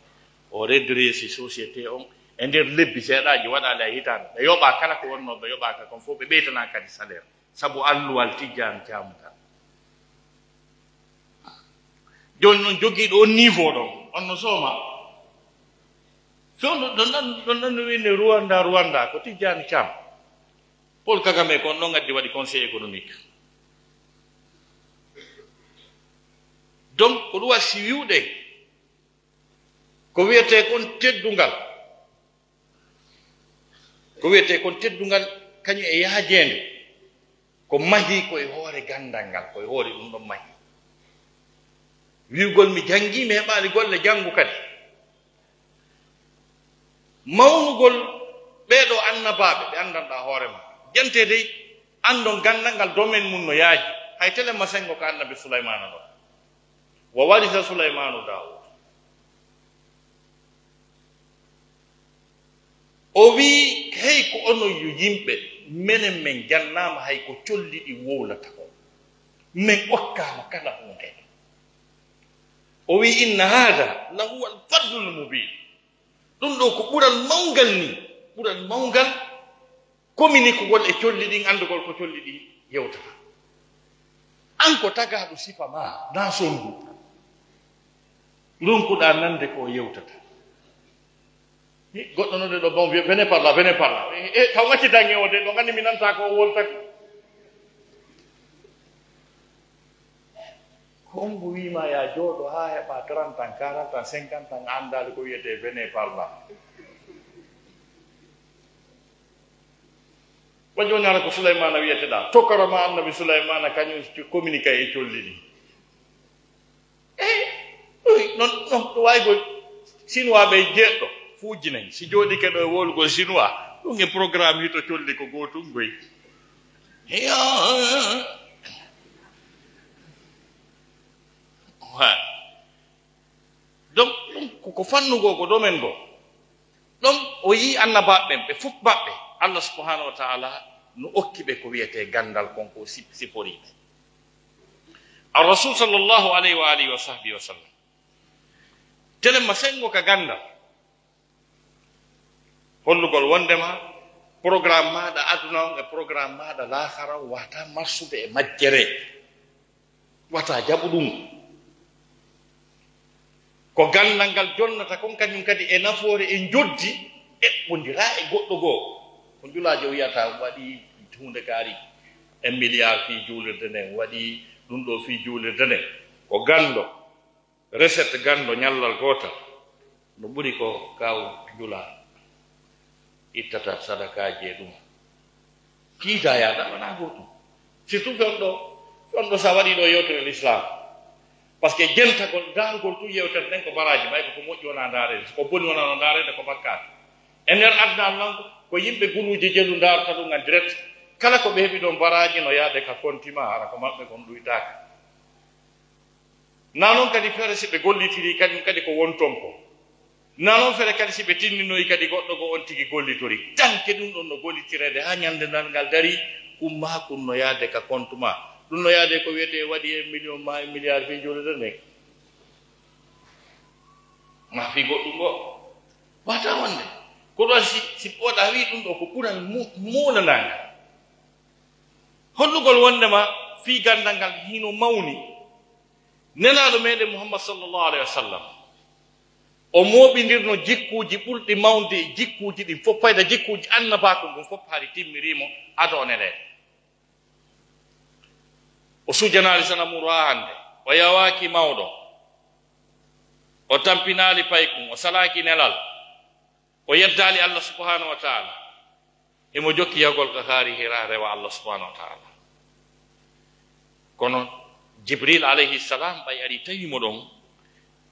o redressi société on e nder lebbi seeɗaji waɗali a hitande ɓe yoɓa kala ko wonno ɓe yoɓaka kon fof ɓe ɓeytana kadi salaire sabu alluwal tijjani camuta joni noon jogiiɗo on niveau ɗon on no sooma ɗon nanno winde Rwanda ko tijjani cam Paul Kagame kon ɗon addi waɗi conseil économique donc ko ɗum wasi wiwɗe ko wiyete kon teddungal kañum e yaajende ko mahi koye hoore gandal ngal koye hoore ɗum ɗon mahi wiwgol mi jangi mi heɓali golle janngu kadi mawnugol ɓeeɗo annabaɓe ɓe andanɗa hoore ma jante dey andon gandal ngal domaine mum no yaaji hay tele masengo ko annabi Sulaymana ɗo wa warisa Sulaymanu Dawud o wi hey ko onon yo yimɓe menen min jannama hay ko colliɗi wowlata ko min okkama kala hunde o wi inna hada la huwa alfadlul mubin ɗum ɗo ko ɓural mawgal communiquegol e colli ɗin andugol ko colli ɗi yewtata an ko tagaɗo sifa ma na sondu ronkuɗa nande ko yewtata goɗɗo node ɗo bon venez par là e taw ŋaccitange o de ɗo gandi mi nanta ko woltati ko on mo wima ya jooɗo ha heɓa 30 ans 40 ans 50 ans andali ko wiyete venez par là wa joni ala ko Souleymana wiyeteɗa tokkoroma annabi Souleymana kañum communique e colli ɗi non ɗo wawi ko chinois ɓe jeeɗɗo fuujinayi si jooɗike ɗo e wolgol chinois ɗum e programme hito colli ko gotum goyi donc ɗum ko fannugo ko ɗomen go ɗon o yi annabaɓe ɓen ɓe fof maɓɓe allah subhanahu wa taala no okki ɓe ko wiyete gandal konko siforiɓe arrasul sallllahu alayhi wa alihi wa sahbihi wa sallam telema sengo ka gandal hollugol wondema programme maɗa aduna on e programme maɗa lahara on wata marsude e majjere wata jaɓu ɗum ko gandal ngal jonnata kon kañum kadi e nafoore e joddi eɓɓodira e goɗɗo goo ko julajo wiyata waɗi hunde kaari 1 milliard fi juulirde nden waɗi ɗum ɗo fi juulirde nden ko gando recette gando ñallal gotal no ɓuri ko kaw jula ittata sadakaji e ɗum kiita yaɗa wona gotum surtout fonɗo sa waɗi ɗo yewtere l'islam par ce que jentagol darugol tu yewtere nden ko baraji ɓay ko moƴƴi wona darede ko boni wona no darede ko bakkata e nder aduna allah ko yimɓe guluji jellu darata ɗum en direct kala ko ɓe heɓi ɗon baraji no yaade ka continent ara ko maɓɓe kon ɗuytaka na noon kadi feere si ɓe gollitiri kañum kadi ko wonton ko na noon feere kadi si ɓe tinninoyi kadi goɗɗo go on tigi gollitori tanke ɗum ɗon no gollitirede ha ñande ndal ngal dari umma kum no yaade ka compte ma ɗum no yaade ko wiyete waɗi 1 million ma 1 milliard fi jolede nden ma fi goɗɗum go wata wonde ko ɗon si ɓoɗa wi ɗum ɗo ko ɓuran mulananga hollugol wondema fi gandal ngal hino mawni nelaɗo meɗen Muhammad sallllahu alayhi wa sallam o moɓidirno jikkuji ɓurɗi mawde e jikkuji ɗin fof payda jikkuji annabako ngon fof haari timmirimo ado o nelede o sujanali sana murahande o yawaki mawɗo o tampinali paykum o salaki nelal o yeddali Allah subhanahu wa ta'ala emo jokki yagol ka kaari hira rewa Allah subhanahu wa ta'ala kono Jibril alayhi salam ɓay ari tawimo ɗon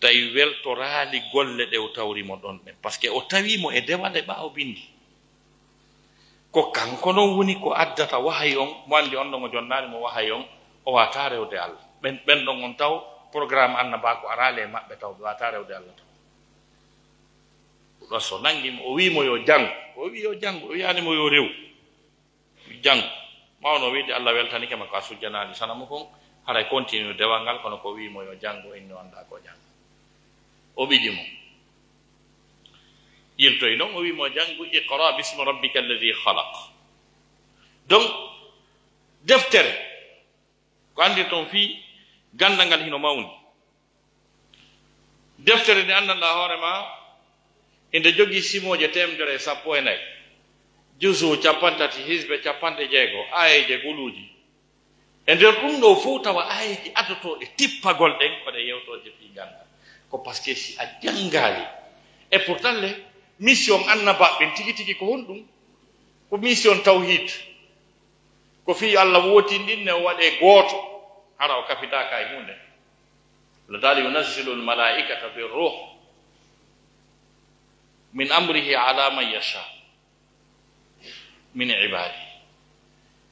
tawi weltorali golle ɗe o tawrimo ɗon ɗen par ce que o tawimo e dewale ɓawo bindi ko kanko non woni ko addata wahay on mo andi on ɗon o jonnani mo wahay on o wata rewde Allah ɓen ɗon on taw programme annaba ko arale maɓɓe taw ɓe wata rewde Allah taw ɗo so nangimo o wimo yo jangu o wi yo jangu o wiyanimo yo rew jangu mawno wiide Allah weltanike makko a sujjanali sanamo kon haray continue dewal ngal kono ko wimo yo jangu inni anda ko jangu o ɓiƴimo yirtoy noon o wimo jangu iqra bismi rabbika alladi halaq donc deftere ko andi toon fi gandal ngal hino mawni deftere nde anndanɗa hoorema inde jogii simoje 114 jusu 30 hisbe 60 ayeje guluuji e nder ɗum ɗo fof tawa ayeji addotoɗe tippagol ɗen koɗe yewtoje fi gandal ko par ce que si a jangali et pourtant le mission annabaɓe tigi tigi ko honɗum ko mission tawhid ko fi Allah wotindinne o waɗe gooto hara o kafitaka e hunde la dali yunazzilu al malaikata bi ruh min amrihi ala man yasha min ibadi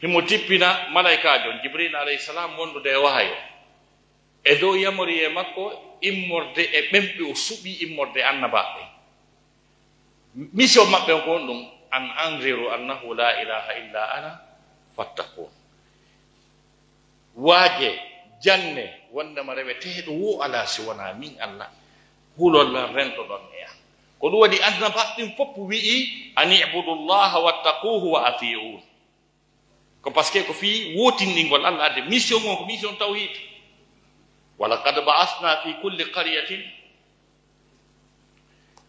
himo tippina malaikajo Jibril alayhi salam wondude e wahayo e dow yamori e makko immorde e ɓemɓe o suɓi immorde annabaɓe mission maɓɓe on ko on ɗum an anziru annahu la ilaha illa ana fattakun waaje janne wondema reweteɗo wo ala si wona min Allah hulolla rentoɗon e an ko ɗum waɗi annabaɓɓen fof wi'i an ibudu llaha wattaquhu wa ati'un ko par ce que ko fi wotinɗingol Allah adde mission on ko mission tawhid walaqad ba'athna fi kulli qaryatin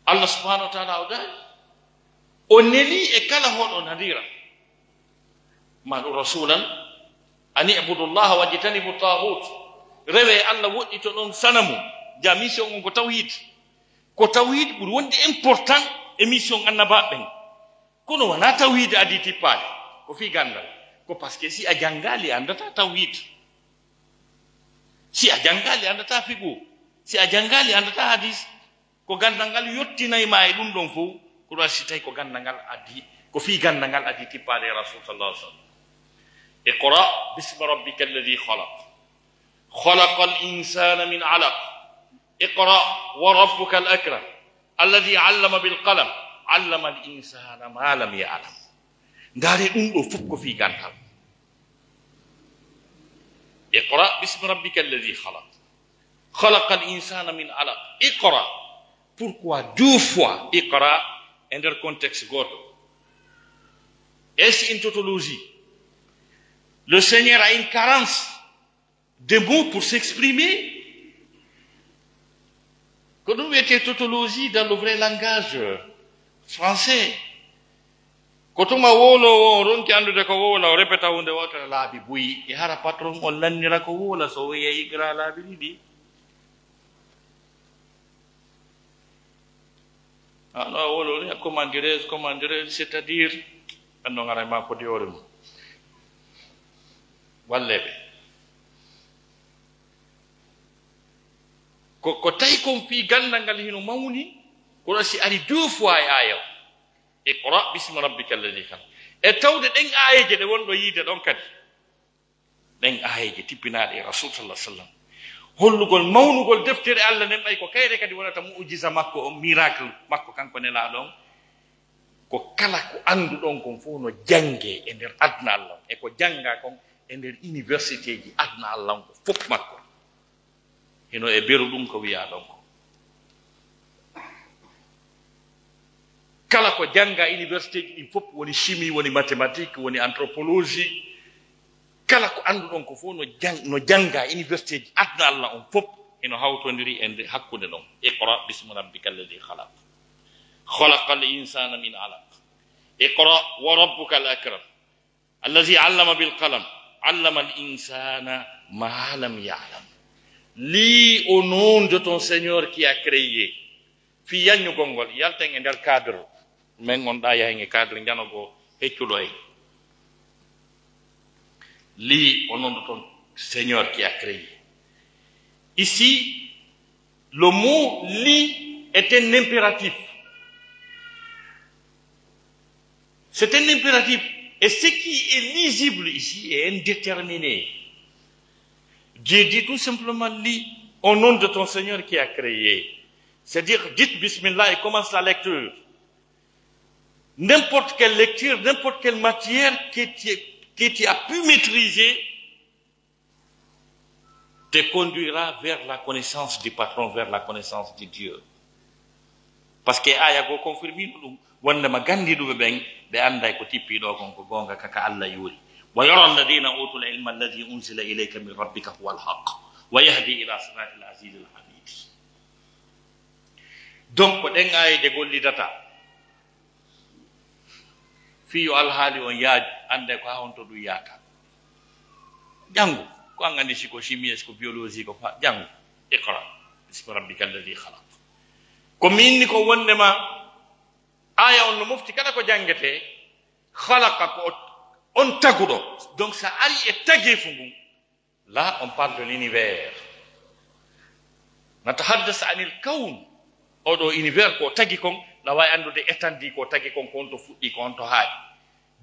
Allah subhanahu wa ta'ala odayi o neli e kala hoɗo nadira maɗo rasulan an ibudu llaha wajtanibu taghut rewe Allah woɗɗito ɗon sanamu ja mission on ko tawhid ɓuri wonde important e mission annabaɓen kono wona tawhid adi tippade ko fi gandal ko par ce que si a jangali andata tawhid si a jangali andata figu si a jangali andata hadis ko gandal ngal yottinayma e ɗum ɗon fof ko ɗum si tawi ko gandal ngal adi ko fi gandal ngal adi tippade rasul sallallahu alaihi wasallam iqra bismi rabbika alladi khalaq khalaqa al insana min alaq iqra wa rabbuka al akram alladi allama bil qalam allama al insana ma lam ya'lam ndaare ɗum ɗo fof ko fi gandal iqra bismi rabbika alladi khalaq khalaqa al insana min alaq iqra pourquoi 2 fois iqra e nder contexte goto est-ce une tautologie? Le Seigneur a une carence de mots pour s'exprimer. Quand nous mettons tautologie dans le vrai langage français, quand on m'a wolo ronki andude ko wola o repeta hunde wotere laabi buyi e hara patron on lannira ko wola so wiye igra laabi ɗiɗi ano a wolori comment dirais-je c'est-à-dire anno ngara ma ko diore mum walleɓe ko tawi kon fi gandal ngal hino mawni kono si ari 2 fois e aya o iqra bismi rabbika alladi khalaq e tawde ɗen ayeje ɗe wonɗo yiide ɗon kadi ɗen ayeje tippinaɗe e rasul sallah sallam hollugol mawnugol deftere Allah nden ɓay ko kayre kadi wonata mu'jiza makko o miracle makko kanko nelaɗo on ko kala ko anduɗon kon fof no jange e nder aduna Allah e ko janga kon e nder université ji aduna Allah on ko fof makko hino e beru ɗum ko wiya ɗon ko kala ko janga université ji ɗin fof woni chimie woni mathématique woni anthropologie kala ko anduɗon ko fof no janga université ji aduna Allah on fof eno hawtodiri e hakkude ɗon iqra bismi rabbika alladi khalaq khalaqa al insana min alaq iqra wa rabbuka al akram alladi allama bil qalam allama al insana ma lam ya'lam. Lis au nom de ton Seigneur qui a créé. Fi yanyu gongol yalten e der cadre men gonɗa yahen e cadre janogo hecculo en. Lis au nom de ton Seigneur qui a créé. Ici, le mot lis est un impératif. C'est un impératif. Et ce qui est lisible ici est indéterminé. Dieu dit tout simplement lis au nom de ton Seigneur qui a créé. C'est-à-dire, dites Bismillah et commence la lecture. N'importe quelle lecture, n'importe quelle matière que tu as pu maîtriser te conduira vers la connaissance du patron, vers la connaissance de Dieu. Parce que aya go confirmi dum wonde ma gandi dum ben be anday ko tippi do kon ko gonga kaka Allah yuri wa yara alladhina utul ilma alladhi unzila ilayka min rabbika huwa alhaq wa yahdi ila siratil azizil hamid. Donc ko den ay de golli data fi yo alhali on yaaj ande ko hawon to du yata jangu ko angani siko chimie ko biologie ko fa jangu iqra bismi rabbikal ladhi khalaq. ko minni ko wondema aya on no mofti kada ko jangete khalaqa ko on tagudo. Donc ça ari et tagé fungu. Là on parle de l'univers. Natahaddas anil kawn. Odo univers ko tagi kon la way andude etandi ko tagi kon konto fuddi konto haadi.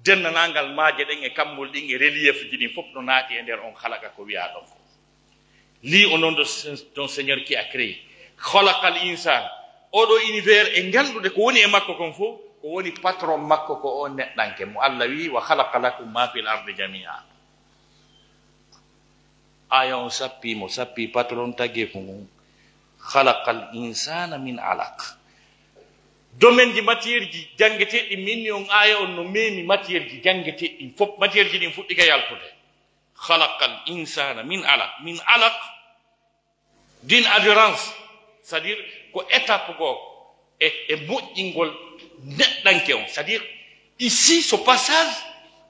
Denna nangal maaje den e kammol din e relief ji din fop no naati e der on khalaqa ko wi'a don ko. Li au nom de ton Seigneur qui a créé. Khalaqal insan. Odo univers e gandude ko woni e makko kon fo ko woni patron makko ko on neddanke mo Allah wi wa khalaqa lakum ma fil ardi jami'a. Ayon sappi patron tagge fu khalaqal insana min alaq. Domaine di matière ji jangete di minyon aya on no memi matière ji jangete di fop matière ji din fuddi kay alfude. Khalaqal insana min alaq d'une adhérence, c'est-à-dire ko étape go et moƴƴingol neɗɗanke on. C'est-à-dire ici ce passage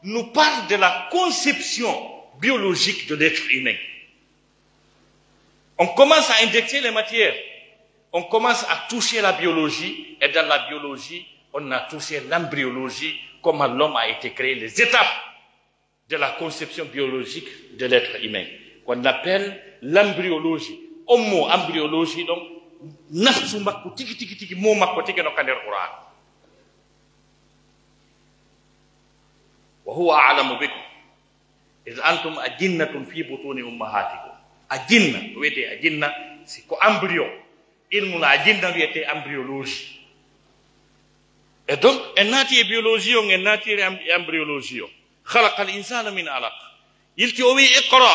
nous parle de la conception biologique de l'être humain. On commence à indexer les matières, on commence à toucher la biologie, et dans la biologie on a touché l'embryologie, comment l'homme a été créé, les étapes de la conception biologique de l'être humain qu'on appelle l'embryologie. Homo embryologie donc nafsu makko tigi mo makko tigi no kander Qur'an. Wa huwa a'lamu bikum iz antum ajinnatun fi butuni ummahatikum. Ajinna wete ajinna si ko embryo, ilmu la ajinna wete embryologie. Et donc en nati biologie on en nati embryologie. Khalaqa al-insana min alaq. Ilti o wi iqra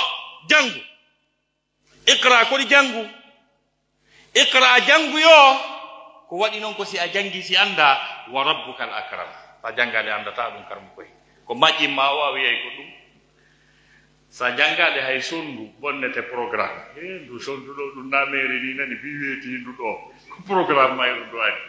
jangu. Iqra ko di jangu. Iqra jangu yo ko wadi non ko si a jangi si anda wa rabbukal akram. Ta jangade anda ta dum karam koy. Ko maji ma wa wi ko dum. Sa jangade hay sondu bonnete programme. Du sondu do du namere ni nani bi weti ndu do. Ko programme may do adi.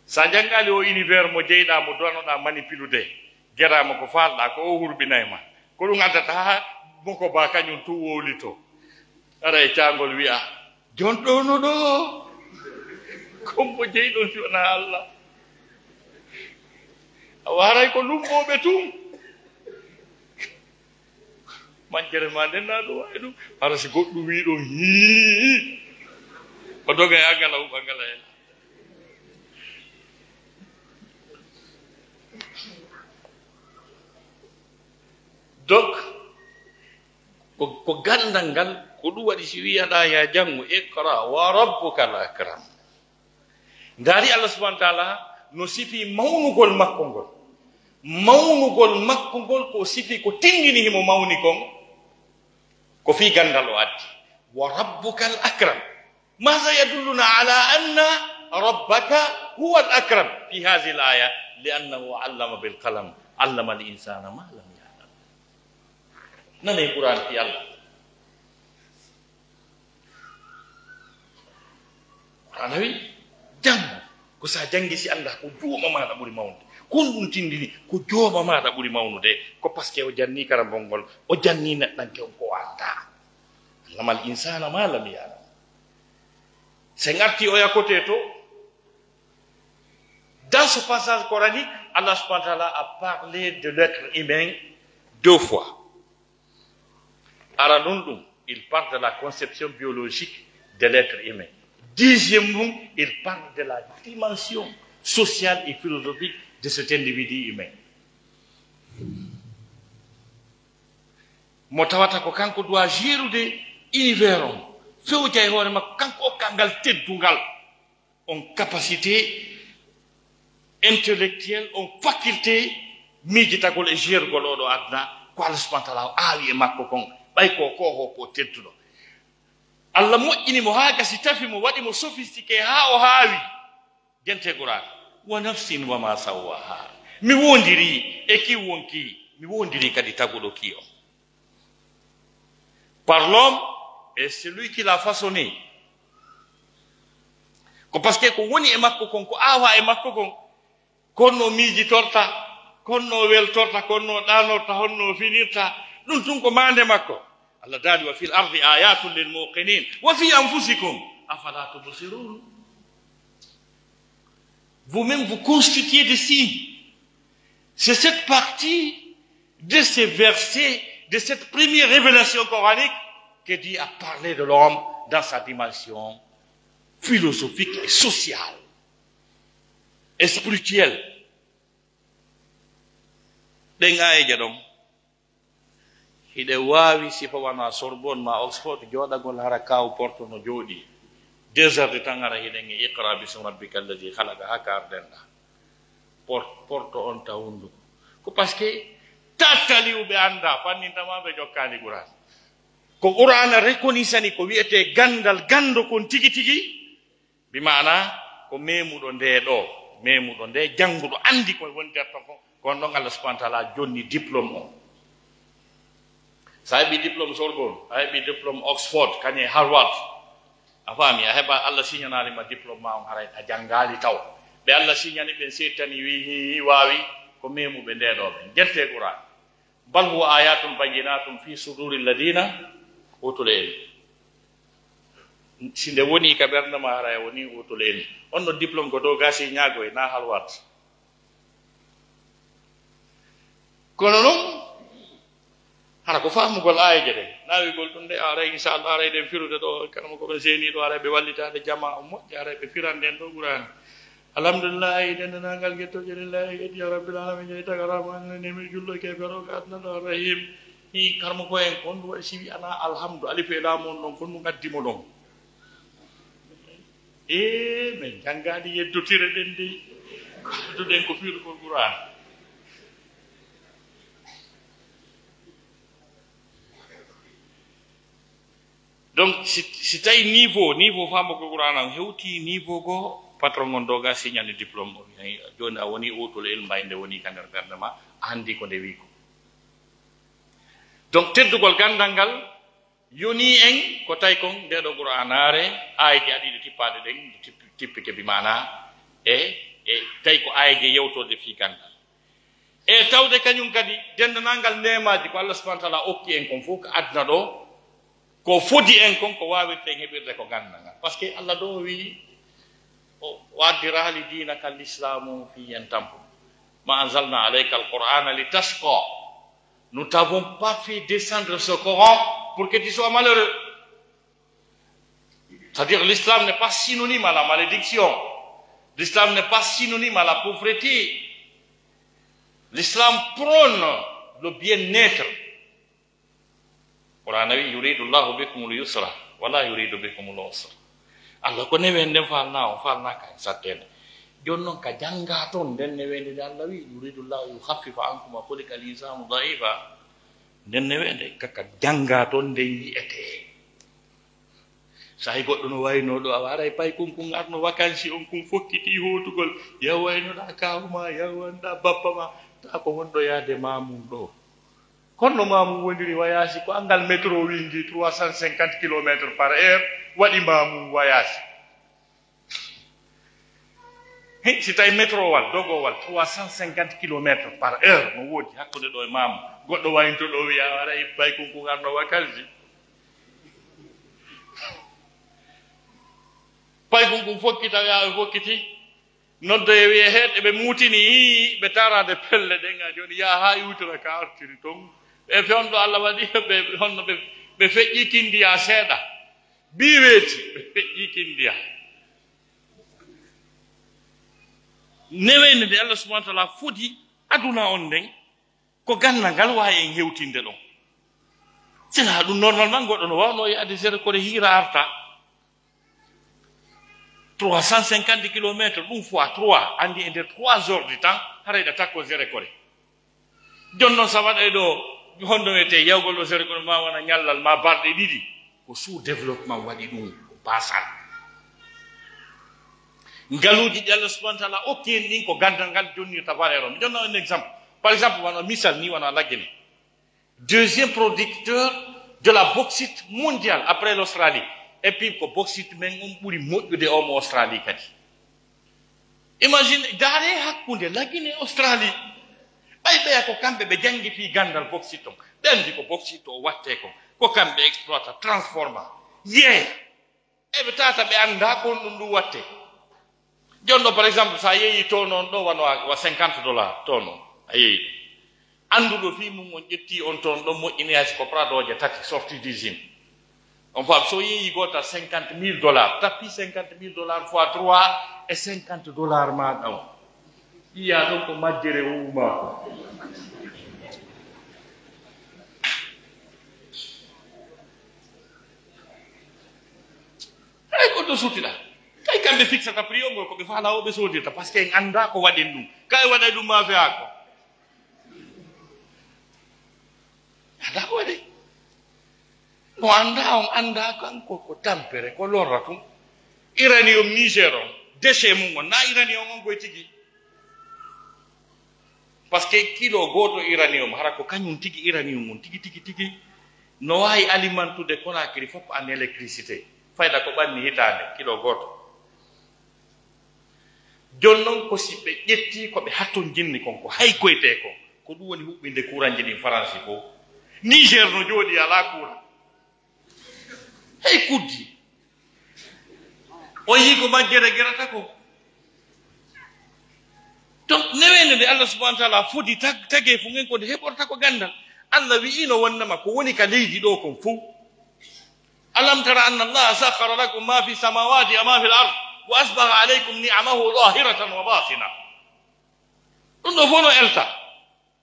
Sa jangade o univers mo jeyda mo donoda manipulude. Gerama ko falda ko o hurbinayma. Ko dum addata moko ba kañum tu wolito ara e cangol wi'a jonɗo no ɗo kombo jeyɗon fiona Allah a waray ko lumboɓe tum mancere ma ndenna ɗo wawi ɗum hara si goɗɗum wi ɗon hi o doga e angala uɓangala hen. Donc ko gandal ngal ko ɗum waɗi si wiyaɗa ya janngu iqra wa rabbukal akram. Ndaari Allah subhanahu wa ta'ala no sifi mawnugol makko ngol. Mawnugol makko ngol ko sifi ko tindini himo mawni kon ko fi gandal o addi wa rabbukal akram. ماذا يدلنا على أن ربك هو الأكرم في هذه الآية لأنه علم بالقلم علم الإنسان ما لم يعلم. نني القرآن في الله anawi jang ko sa jangi si Allah ko duuma ma ɓuri mawde kon ɗum tindini ko jooma maɗa ɓuri mawnude ko par ce que o janni karambol ngol o janni neɗɗanke on ko anda allamal insana ma lam yalam se ngarti o yakote to dans ce passage coranique Allah subhanahu wa ta'ala a parlé de l'être humain 2 fois Aranundum, il parle de la conception biologique de l'être humain. Deuxièmement, il parle de la dimension sociale et philosophique de cet individu humain. Motawata ko kanko doit gérer univers on. Fewja e hoore makko kanko okkangal teddungal on capacité intellectuelle, on faculté miijitagol e gérgol oɗo adna ko Allah subhanahu wa ta'ala aawi e makko kon. ɓay ko tedduɗo allah moƴƴini mo haa gasi tafi mo waɗi mo sophistiqué haa o haawi jente Qur'an wa nafsin wa ma sawwaha mi wondiri e ki wonki mi wondiri kadi taguɗo ki o par l'homme et celui qui l'a façonné ko par ce que ko woni e makko kon ko aawa e makko kon konno miijitorta konno weltorta konno ɗanorta honno finirta ɗum tun ko mande makko Allah dali wa fil ardi ayatun lil muqinin wa fi anfusikum afala tubsirun vous-même vous constituez des signes c'est cette partie de ces versets de cette première révélation coranique que Dieu a parlé de l'homme dans sa dimension philosophique et sociale et spirituelle denga e jadom hiɗe waawi sifa wana Sorbonne ma Oxford jooɗagol hara kaw porto no jooɗi 2 heures de temps ara hiɗen e iqra bismi rabbika alladi halaqa haka ardenɗa porto on taw hunduko ko par ce que tattaliwɓe annda fannintamaɓe jokkani Qur'an ko Qur'an reconnaissani ko wiyete gandal gando kon tigi tigi bi mana ko memuɗo nde ɗo memuɗo nde jannguɗo andi koye wonterta ko kono ɗon Allah subhanahu wa ta'ala jonni diplôme o sa heɓi diplôme Sorbonne a heɓi diplôme Oxford kañe Harvard a faami a heɓa Allah signanalima diplôme ma on haray a janngali taw ɓe Allah signani ɓen settani wi wawi ko memuɓe ndeɗoɓe jerte Qur'an bal huwa ayatun bayyinatun fi suduri alladina utul ilm si nde woni ka ɓernde ma haray woni utul ilm on no diplôme ko dow gasi ñaagoy na Harvard kono noon hara ko famugol aayeje ɗen naawigol ɗum nde aray inchallah aray ɗen firude ɗo kanama koɓe seeni ɗo aray ɓe wallitade jama o moƴƴe aray ɓe firan ɗen ɗo Qur'an alhamdulillahi dendenangal gettoje lillahi edi ya rabbil alamin jeyi taga rahman nemi jullo ke fero ka adna ɗo rahim hi karma ko en kon ɗum waɗi siwi ana alhamdu alif e laamon ɗon kon ɗum gaddimo ɗon min janggaɗi yeddotire ɗen dey kalduɗen ko firugol Qur'an donc si tawi niveau famugol Qur'an am hewti niveau go patron on doga signani diplôme o joni a woni utul ilm mbayde woni ka nder ɓernde ma andi ko nde wi ko donc teddugol gandal ngal yoni en ko tawi kon ndeɗo Qur'anare ayji aɗiɗi tippade ɗen tippike bi mana e tawi ko ayji yewtode fi gandal e tawde kañum kadi dendanangal nemaji ko Allah subhanahu wa ta'ala okki en kon fof ko adna ɗo ko fodi en kon ko wawirte en heɓirde ko gandal ngal par ce que Allah ɗo wi wadirali dinaka l'islamu fi en tampo ma anzalna alayka al-Qur'ana litashqa nous t'avons pas fait descendre ce Coran pour que tu sois malheureux c'est-à-dire l'islam n'est pas synonyme à la malédiction l'islam n'est pas synonyme à la pauvreté l'islam prône le bien-être Qur'an wi yuridu Allahu bikum al-yusra wala yuridu bikum al-usra Allah ko newende falna o falna ka sattede joni noon ka janga toon nden newende nde Allah wi yuridu Allahu yukhaffifa ankum wa khuliqa al-insanu da'ifa nden newende kaka janga toon nde yiyete so hay goɗɗo no wayno ɗo a waray pay kunkun arno vacances on kun fokkiti hotugol yaw waynoɗa kawma yaw wanda bappa ma ta ko wonɗo yaade mamum ɗo honno mamum wondiri wayasi ko angal métro windi 350 km/h waɗi mamum wayasi si tawi métro wal dogowal 350 km par heure no woodi hakkude ɗo e maamo goɗɗo wayinto ɗo wiya ara e bay kunku arno wakalji pay kunku fokkita wiya fokkiti noddo e wiye heɗɗe ɓe muutini ɓe tarade pelle ɗen a joni yaa ha iwtira ka artiri ton ɓe fewndo Allah waɗi ɓe honno ɓe feƴƴi kindiya seeɗa bi weeti ɓe feƴƴi kindiya newende nde Allah subahanahu wa taala foti aduna on nden ko gandal ngal wawi en hewtinde ɗon sina ɗum normalement goɗɗo no wawno yaade sere kode hiira arta 350 km ɗum fois 3 andi e nder 3 heures du temps harayɗa takko sere kode jon noon sa waɗa ɗo honno wiyete yawgol ɗo sere kode ma wona ñallal ma barɗe ɗiɗi ko sous développement waɗi ɗum ko basal ngaluuji ɗi Allah subahanahu wa taala okki en ɗin ko gandal ngal jonnirta valeur o mi jonna un exemple par exemple wano misal ni wona laggene deuxième producteur de la bauxite mondiale après l'Australie et puis ko bauxite men on ɓuri moƴƴude omo Australie kadi imagine daare hakkunde laggine Australie ɓay ɓeya ko kamɓe ɓe janggiti gandal bauxite on ɓe andi ko bauxite o watte ko kamɓe exploita transforma yee eɓe tata ɓe anda kon ɗum ɗum watte jonɗo par exemple sa yeeyi to noon ɗo wano wa $50 to noon a yeeyi annduɗo fi mum on ƴetti on toon ɗon moƴƴiniyasi ko pradoje tati sorti d'usine on fam so yeeyi gota $50,000 tappi $50,000 fois 3 et $50 maɗa o yiya ɗon ko majjere wuma ko ay ko ɗo suttiɗa kay kamɓe fixata prix o ngol ko ɓe faala o ɓe sodirta par ce que en annda ko waɗen ɗum kay waɗay ɗum ma feya ko annda ko waɗe no annda on annda kanko ko tampere ko lorra tum iranium Niger on déchet mum on na iranium on koye tigi par ce que kilo goto iranium hara ko kañum tigi iranium on tigi no wawi alimentude Conakry fof en électricité fayda ko ɓanni hitande kilo goto jon noon ko si ɓe ƴetti ko ɓe hatton jinni kon ko hay koyte ko ɗum woni huɓɓinde courant ji ɗin France fof Niger no jooɗi ala courant hey kuddi o yii ko majjere gerata ko donc newende nde Allah subahanahu wa taala foti tage fu ngen ko nde heɓorta ko gandal Allah wi'ino wonnama ko woni ka leydi ɗo kon fof alam tara anna allaha sakhara lakum ma fi samawati wa ma fi l ard wa asbaha alaykum ni'amahu zahiratan wa batina ɗum ɗo fof no elta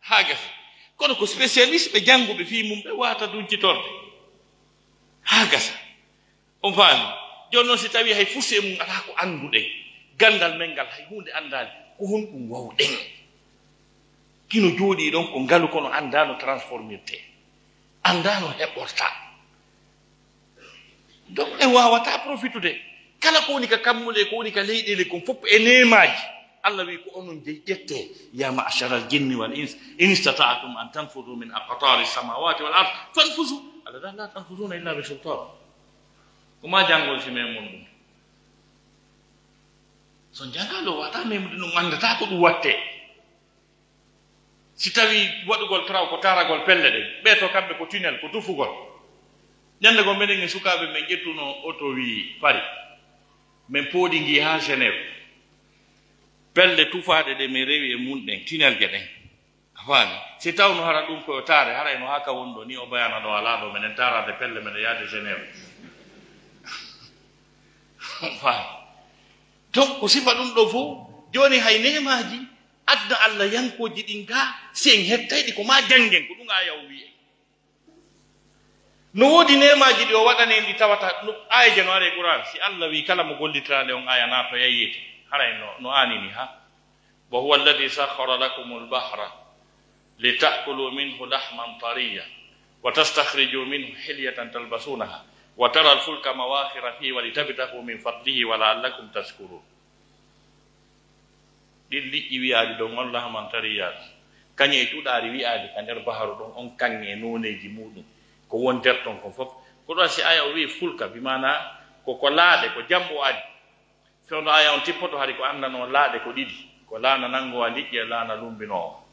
ha gasa kono ko spécialiste ɓe jannguɓe fi mum ɓe wata duncitorde ha gasa on faami joni noon si tawi hay furse mum ala ko annduɗen gandal men ngal hay hunde andali ko hon ɗum wawɗen kino jooɗi ɗon ko ngalu kono andano transformirte andano heɓɓorta donc en wawata profitude kala ko woni ka kammule ko woni ka leyɗele kon fof e nemaji Allah wi ko onon jeyi ƴette ya ma'shara al-jinni wal ins in istata'tum an tanfudu min aqtari samawati wal ard fanfuzu Allah la tanfuzuna illa bi sultan ko ma jangol si men mon ɗum son jangalo wata memude ɗum andata ko ɗum watte si tawi waɗugol traw ko taragol pelle ɗen ɓeeto kamɓe ko tunnel ko tufugol ñande go mbeɗen e sukaɓe men ƴettuno auto wi Paris min pooɗi ngi ha Genève pelle tufaɗe ɗe min rewi e munɗen tunnelje ɗen a faami si tawno hara ɗum koyo taare harayno haka wonɗo ni o bayana ɗo ala ɗo minen tarade pelle mene yaade Genève faami donc ko sifa ɗum ɗo fof joni hay nemaji adda Allah yankoji ɗin ga si en hettayɗi ko ma janggen ko ɗum ayaw wi'e no woodi nemaji ɗi o waɗani en ɗi tawata aya jano are Qur'an si Allah wi kala mo gollitirande on aya nato yayyete haray no anini ha wa huwa alladhi sakhkhara lakum al-bahra litakulu minhu lahman tariya wa tastakhriju minhu hilyatan talbasunaha wa tara al-fulka mawakhira fihi wa litabtaghu min fadlihi wa la'allakum tashkurun ɗin liƴƴi wiyaadi ɗon on lahman tariya kañe e cuɗaari wiyaadi ka nder baharu ɗon on kanŋe e nooneji muɗum ko won nder ton kon fof ko ɗon si aya o wi fulka bi mana koko laaɗe ko jamɓo adi fewno aya on tippoto hari ko andano laade ko ɗiɗi ko laana nango wa liƴƴi e laana lumbinoo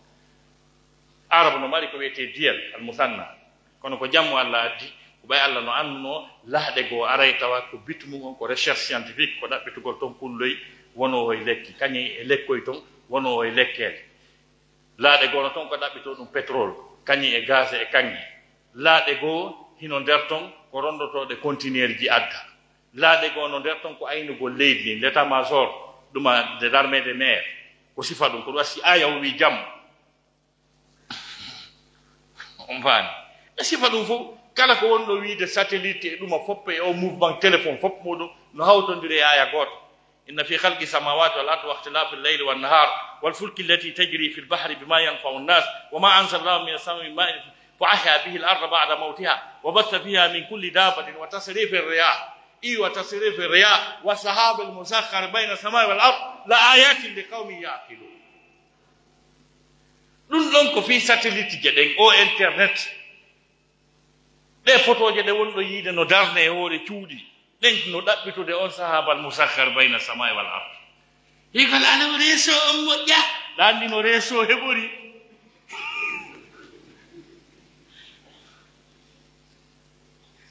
arabu no mari ko wiyete diyal al musanna kono ko jammu Allah addi ko ɓay Allah no anduno laade goo aray tawa ko bitumum on ko recherche scientifique ko ɗaɓɓitugol toon kulloy wono e lekki kañi e lekkoy toon wono e lekkele laade goo no toon ko ɗaɓɓito ɗum pétrole kañi e gaz e kanŋe laade goo hino nder toon ko rondotoɗe conteneur ji adda laade goo no nder toon ko aynugol leydi ni l'état major ɗuma de l'armée de mer ko sifa ɗum ko ɗum asi aya o wi jam on faani e sifa ɗum fof kala ko wonɗo wiide satellite e ɗuma foppe e o mouvement téléphone fopp muɗum no hawtondiri e aya gooto inna fi halqi samawati wal ardi wa ihtilafi lleyli wannahar walfulki allati tajri fi lbahri bima yanfau nnas wama anzala llahu min assamai min main فأحيا به الأرض بعد موتها وبث فيها من كل دابة وتصريف الرياح وتصريف الرياح والسحاب المسخر بين السماء والأرض لآيات لقوم يعقلون ɗum ɗon ko fi satellite je ɗen o internet ɗe photoje ɗe wonɗo yiide no darne e hoore cuuɗi ɗen no ɗaɓɓitude on sahabal musakhar bayna samai wal ard yigal ala reso on moƴƴa ɗanndi no reso heɓori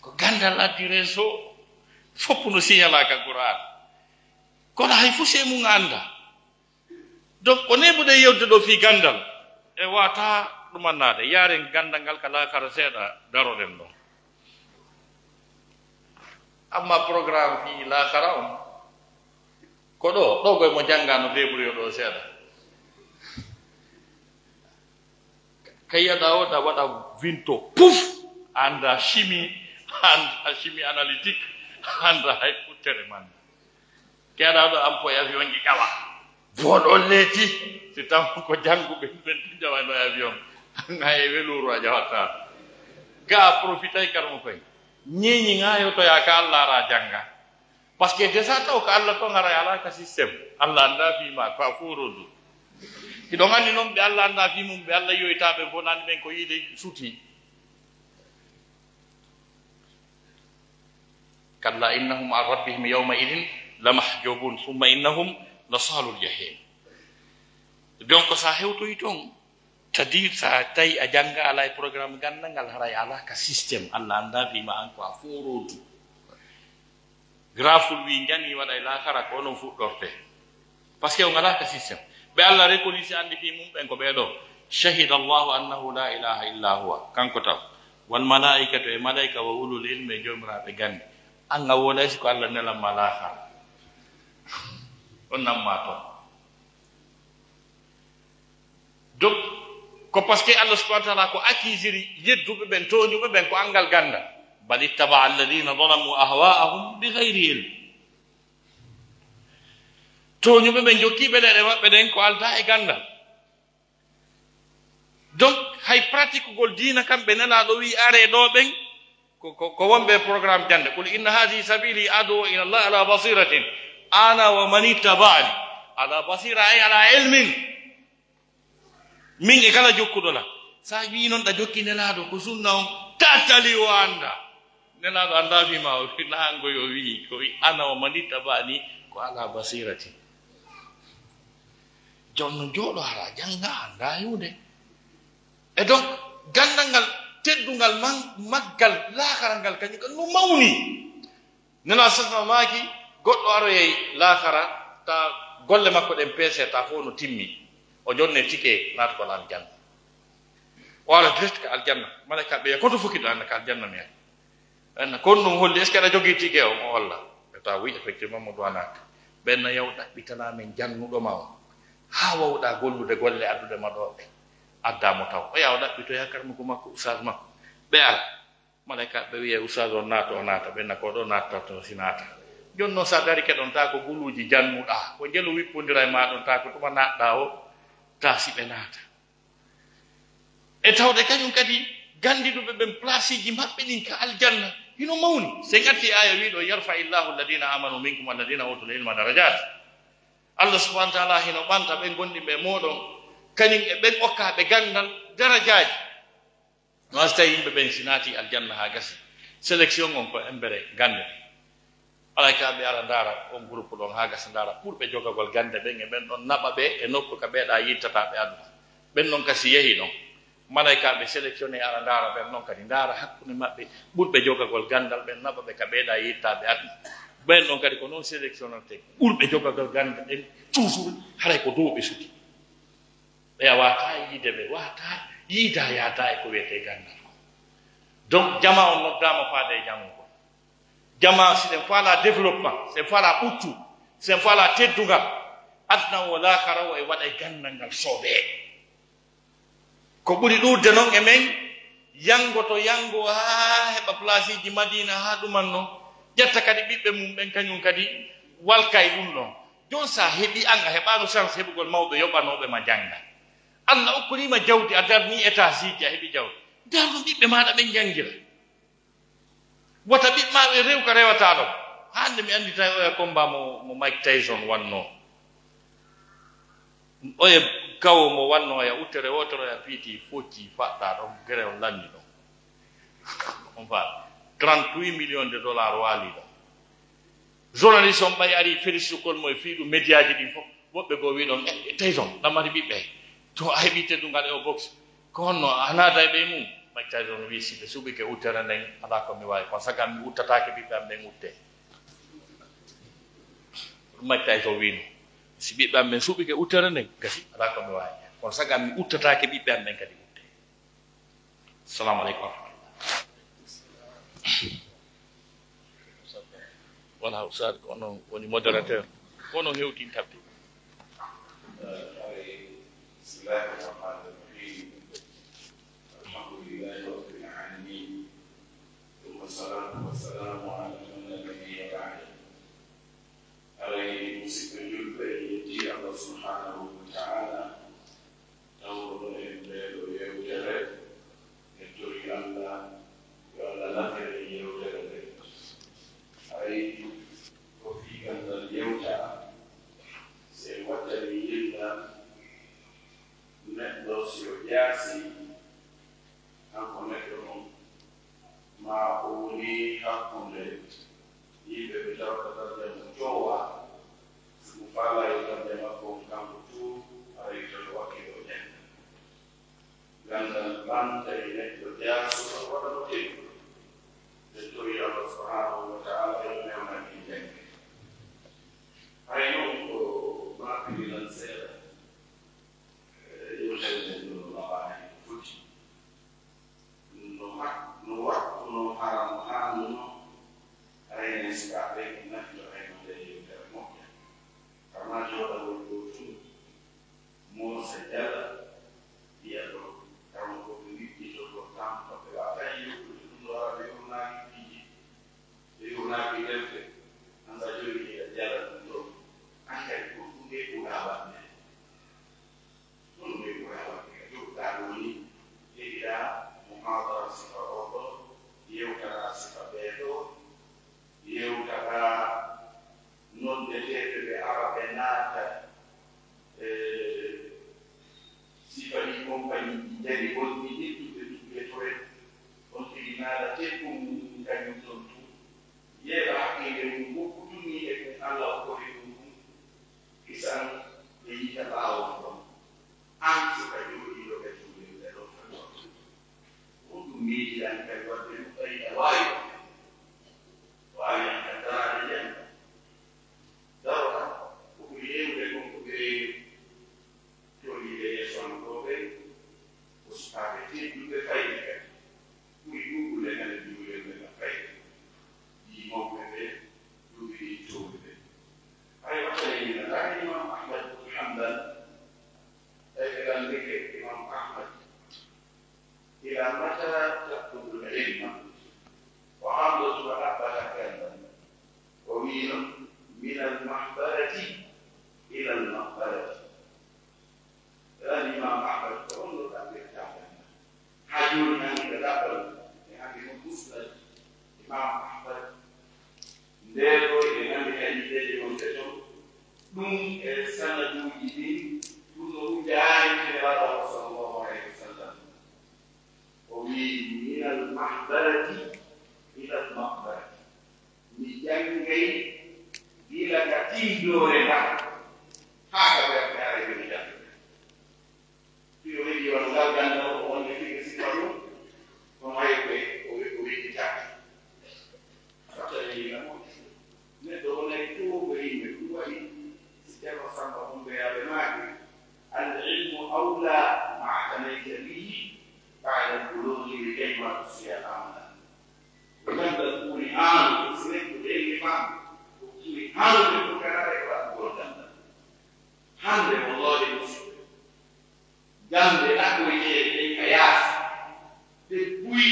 ko gandal addi reso fopp no signalaka Qur'an kono hay fu se mum anda donc o neɓuɗe yewde ɗo fi gandal e wata ɗumannade yaren gandal ngal kala kara seeɗa daroɗen ɗon amma programme fi lakara on ko ɗo goye mo janggano débrouille ɗo seeɗa kayyaɗa o ɗa waɗa vinto pouf anda chimie analytique anda hay ɓuttere man keɗa ɗo ampoye avion ji gawa boɗon leeti si taw ko jannguɓe ɓen jawano avion ha e weluru a jawatta ga profitay karmo koye ñiñi ngayotoya ka Allah ara janga par ce que déjà taw ko Allah ton ara ala ka systéme Allah anda fima ko a forodu iɗon anndi noon ɓe Allah anda fimum ɓe Allah yoytaɓe fo nandi ɓen ko yiide suti kalla innahum an rabbihim yawma idin lamahjubun summa innahum la salul jahim donc sa hewtoyi toon c'est-à-dire sa tawi a jannga ala e programme gandal ngal haray ala ka systéme Allah anda fima an ko a forodu graful wi jani waɗa e lakara ko onon fuɗɗorte par ce que o ngala ka systéme ɓe Allah reconisi andi fi mum ɓen ko ɓeeɗo shahida allahu annahu la ilaha illa huwa kanko taw wal malaikatu e malaika wa ulul ilmi e jomiraɓe gandi an ga wonay siko Allah nelanma lakara on namma toon donc ko par ce que Allah subahana taala ko accusiri yedduɓe ɓen toñuɓe ɓen ko angal ganda bal ittaba alladina zalamu ahwa'ahum bi gayri ilm toñuɓe ɓen jokkiɓe ɗeɗe maɓɓe ɗen ko alda e gandal donc hay pratique gol dina kamɓe nelaɗo wi are ɗo ɓen ko wonɓe programme jande qul inna hadihi sabili adu ila Allah ala basiratin ana wa man ittaba'ani ala basira ay ala ilmin min e kala jokkuɗola sa wi noon ɗa jokki nelaɗo ko sunna on tattali o anda nelaɗo anda fima o langoyo wi ko wi ana wa man ittaba'ani ko ala basiratin jonno jooɗo hara janga anda yude e donc gandal ngal teddungal maggal laakara ngal kañum no mawni nena sasna maaki goɗɗo aroyey laakara ta golle makko ɗen peese ta fof no timmi o jonne tike naatugol aljanna o ala direct ka aljanna malaika ɓe koto fukkiɗo anna ka aljanna mi anna kon ɗum holli est ce que aɗa jogii tike o mo holla e ta wi effectivement mo duwanaka ɓenna yaw ɗaɓɓitana men jannuɗoma o ha wawɗa gollude golle addude maɗoɓe addamo taw o yaw ɗaɓɓito yakarmo ko makko usage makko ɓe ala malaika ɓe wiye usage o naata o naata ɓenna ko ɗo natta to si naata joni noon sa dari keɗon ta ko guluji jannuɗa ko jelu wippodira e maɗon ta ko tuma naɗɗa o ta siɓe naata e tawde kañum kadi gandiɗuɓe ɓen place ji maɓɓe ɗin ka aljanna hino mawni se gatti aya wiɗo yarfa illahu alladina amanu minkum alladina utul ilma darajat Allah subahana taala hino ɓanta ɓe gonɗiɓe moɗon kañum e ɓen okkaɓe gandal darajaji no asi tawi yimɓe ɓen si naati aljanna ha gasi sélection on ko embere gande alay ka ɓe ala ndara on groupe ɗon ha gasa ndara ɓurɓe jogagol gande ɓen e ɓen ɗon naɓa ɓe e nokku ka ɓeeɗa yittata ɓe aduna ɓen ɗon kasi yehi ɗon malaikaɓe sélectionné ala ndara ɓen ɗon kadi ndara hakkude maɓɓe ɓurɓe jogagol gandal ɓen naɓa ɓe ka ɓeeɗa yittaɓe aduna ɓen ɗon kadi ko noon sélectionnante ɓurɓe jogagol gande ɗen toujours haray ko dow ɓe suki ɓe a wata yiide ɓe wata yiida yaada e ko wiyete gandal ko donc jama on noddama faade e jango ko jama siɗen faala développement sen faala ɓuccu sen faala teddugal adna o lakara o e waɗa e gandal ngal sooɓe ko ɓuri ɗurde noon e men yango to yango ha heɓa place ji madina ha ɗumanno ƴetta kadi ɓiɓɓe mum ɓen kañum kadi walka e ɗum ɗon jon sa heɓi an a heɓano chance heɓugol mawɓe yoɓanoɓe ma jangga allah okkorima jawdi a darni étage ji a heɓi jawdi darno ɓiɓɓe maɗa ɓen jangira wata ɓiɓmaɓe rew ko rewata ɗo hande mi andi tawi oya combat mo Mike Tyson wanno oye kawo mo wanno ya uttere wotere ya piiti focci faɗɗa ɗon gerew lanni ɗon on fa 38 millions de dollars waali ɗon journaliste on ɓay ari félicité mo e fiiɗu média ji ɗin fof woɓɓe goo wi ɗon Tyson ɗammari ɓiɓɓe to a heɓi teddungal e o boxe ko honno a naada e ɓe mum Mike Tyson wi si ɓe suɓike uttere nden ala ko mi wawi kono saga mi uttatake ɓiɓɓe am ɓen utte Mike Tyson wino si ɓiɓɓe am ɓen suɓike uttere nden gasi ala ko mi wawi kono saga mi uttatake ɓiɓɓe am ɓen kadi utte assalamu aleykum wa rahmatullah wala ustad ko onon woni modérateur ko onon hewtin tabde والصلاة والسلام على من لا نبي بعده عليه مسكين يجي الله سبحانه وتعالى أمر الليل ويوجد يجري الله ولا نفر يوجد أي وفي أن اليوجد سيوتر إلا نقدس يجاسي أكون لكم ma uli hakkunde yimɓe ɓe jawtatande mo jowa mo faala yetande makko kanko tu ara yitoto wakkilo ñande gandal banta e neɗɗo jaaso waɗa no teggo nde towi allah subhanahu wa taala e mewnaki jangge hay noon ko mapirilan seeɗa yewtende no lawaani foti no waktu no haram hanuno ayne skaɓe natto aynode yewtere moƴƴa kama joɗagol ɗo tun moosa jala wiya ɗo kama koɓe wiɗɗito ko tampa ɓe wata yewtude ɗum ɗo ara ɓe wurnaki piiji ɓe wurnaki defte anda joni a jala ɗum ɗo ankadi ko ɗum ɓe ɓura waɗde ɗum ɓe ɓura waɗde ka joɗɗa ɗoni heɗiɗa muhadara sifa oɗo yewtata sifa ɓeeɗo yewtata nondeteɓe ɓe ara ɓe naata sifa ɗi compagnie ɗi jari wonni ɗiɗɗuɓe ɗuɓɓetore on tigi naata teppum kañum ton tu yeeɓa hakkille mum gokkuduni e ɗum allah okkori ɗum ɗum isan ɓe yita ɓaawon ɗon an suka jooɗiɗo ɓe tuɓeɓe ɗon ɗum miijiɗan kadi wadde ɗum ɓayi a waawi waawi an ka daraade jannga darota ko ɓuri hewde kon ko ɓe jooɗiiɓe yeeso an ɗo ɓe ko sukaaɓe tedduɓe fayde kadi ɓuri ɗuuɗude kadi juulelɓe nga fayde yimawɓe ɓe ɗuɓi towɓe ɓe hay waɗalayina laani imam ahmad hamdan eɗan ndeke imam ahmad إلى متى تأخذ العلم وحمد محبة كذا ومين من المحبرة إلى المقبرة الإمام أحمد فانظر أنك تعلم حجون أن يتدخل يعني المسند إمام أحمد ndero e ngandi kayiteje on teto ɗum e sanaduji ɗin ɗum no jaayinte wala sallallahu alayhi wa sallam ومن المحبرة إلى المقبرة من جنجي tiidore ngal haa ka ɓe yaare ɓe jannde fiyo heɗi wano ngal gandal o wonde fiɓe sikka ɗum on hay ɓe o wedditaake fattane yimɓe moƴƴi neɗɗo onayi togo yimɓe ɗum waɗi si ceerno samba homɓe yaaɓe maaki al ilmu awla ma atanayta bihi ba'da albulugi likay ma tusiya amala gandal ɓuri haanude si neɗɗo ɗenni ma o ɓuri haanude ko kanare ko ɗaɓɓugol gandal hande wallahi musidɓe jande ɗaɓɓoyteɗe ɗen ka yaasi ɓe ɓuyi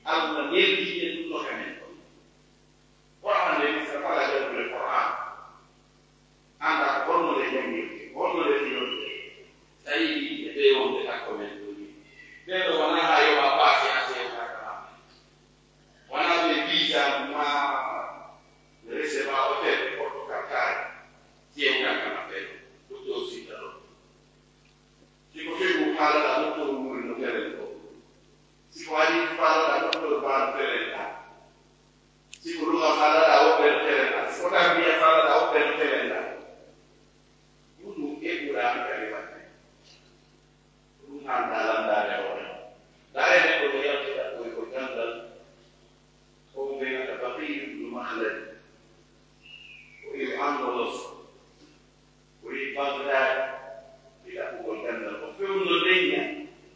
allah neldiɓe ɗum ɗo kamen ɗon qur'an nde misa kala janggude qur'an anda holnode jangirde holnode fiyonde tawi e ɓe wonde takko men ɗoni ɓeɗo wona ha yowa paase ha sewtakama wona ɓe visa ma receva hotel porto kartare sewtakama ɓeɗo docteur sitta ɗo siko fegu haalata docteur muri no teren ɗo siko waɗi haalata docteur ba no teren ɗa siko ɗum am haalata woɓɓe no teren ɗa siko tarbiya haalata woɓɓe no teren ɗa ɗum eɓɓuɗami kadi waɗde ɗum handa landare hoore dare neɗɗo mo yaltita koy ko gandal o mbiyata baqiyu ɗum mahlad o wi andolos o wi bagdad ɗaɓɓugol gandal ko fewno leñña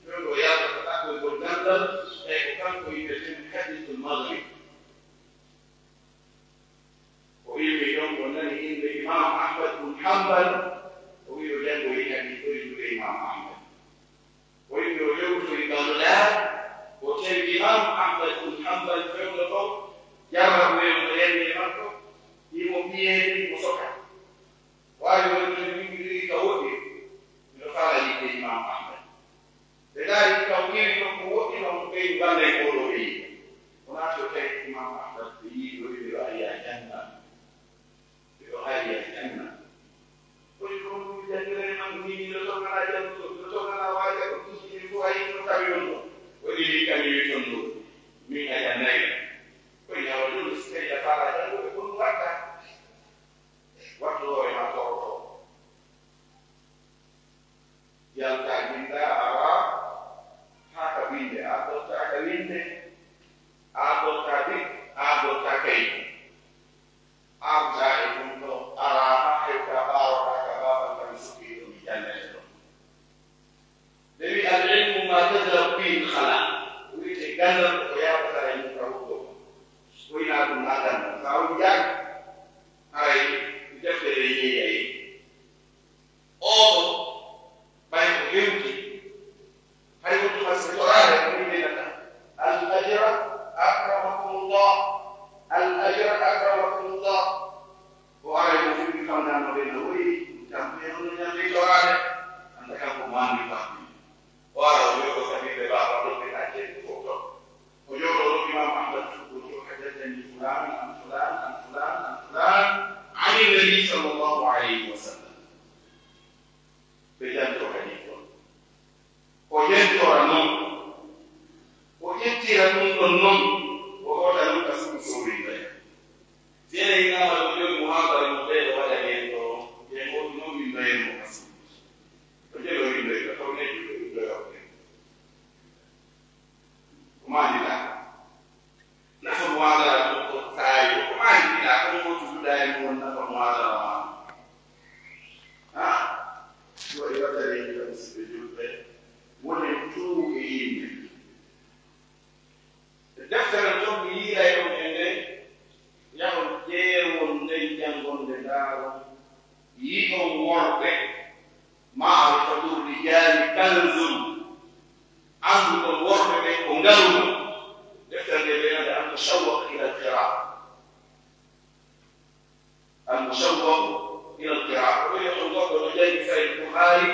fewno yaltata ɗaɓɓugol gandal tawi ko kanko yimɓeten hadisul maghrib o wimi ɗon o nani inde imam ahmad bun hambal o wi o jangoyi hadi ɗoydude imam ahmad o wimi o yewtoyi bagdad o tawi imam ahmad bun hambal fewno ɗon jarra wewno yende makko imo ɓiyeede mo soka wawi wonde wimiri ka woɗɗi miɗo faala yidde imam ahmad ɓe daari kaw iri ɗon ko woɗɗi noon ɓeydu bande oɗo ɓe yiɗi wona to tawi imam ahmad ɓe yiɗi o ɓeɗo ariya janna ɓeɗo ariya janna koyi kon jangirene man mini no tongana jannuɗo no tongana waaja ko tusini fof a yino tawi on ɗo o ɗiɗi kami wi ton ɗo min a jannayi koye yawa ɗum so tawi a faala janguɓe kon watta wattu hoore ma toroto yalta minda awa haka winde a dottaka winde a dotta dik a dotta kayit arda e ɗum ɗo arama hewta ɓawotaka babal kam sukki ɗum jannete ɗon ɓe wi al ilmu ma tadrak bil hala wiyete gandal ko yawata e mum ka huɗɗo woyna ɗum na gandal sa on jag aray deftere yeeyayi oɗo ɓay ko hewti hay wontuma so torare ko wiɗenata al ajra akramakumullah al ajra akramakumullah o aray mo fiɓi famnano ɓe no woyi tampenono ñande torare anda kanko mandi fami o ara o yoɗo kadi ɓe baba ɗon ɓe ɗaccede fof ton o yoɗo ɗo imam ahmad fuɗɗo to hadathani fulan an fulan an fulan an fulan ani nabi sallllahu alayhi wa sallam ɓe janto kadi ɗon o yentora noon o ƴettira ɗum ɗon noon o hota ɗum ka suku sowrinɗaya sene yinama ɗo joni muhabara mo ɓeɗo waɗa hen ɗo yen o noon windoyen mo kasu o jeɗo windoy ka taw neɗɗo ɗo windoyoɓe ko mandita nafa muhabara ɗum ko saayi ko mandita kono ko tuduɗa hen won nafa muhabara ma ha waɗi waɗare yimɓe musidɓe julɓe woni tuuɓe yimɓe deftere ton mi yiiray on e nde yahon ƴeewon nden janngonde ndaaron yi'on worɓe maarifatul rijali kanzum annduɗon worɓe ɓe ko ngaruno deftere nde ɓeynande almushawwaq ila alqira almushawwaq ila alqira o ɓeyi on goɗɗo no jangi sahih buhari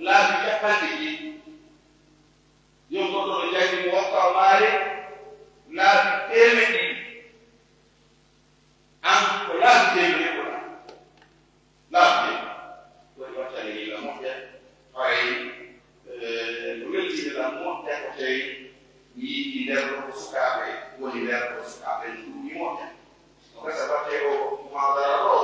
laabi capanɗe ɗiɗi yon goɗɗo no jangi muwatta maare laabi temeɗɗi an ko laabi temere koɗa laabi koye wattane yiga moƴƴa hay no weltineɗam moƴƴa ko tawi mi yiɗi nder ko sukaaɓe woni nder ko sukaaɓe ɗumi moƴƴa o gasa watte o muhadara ɗo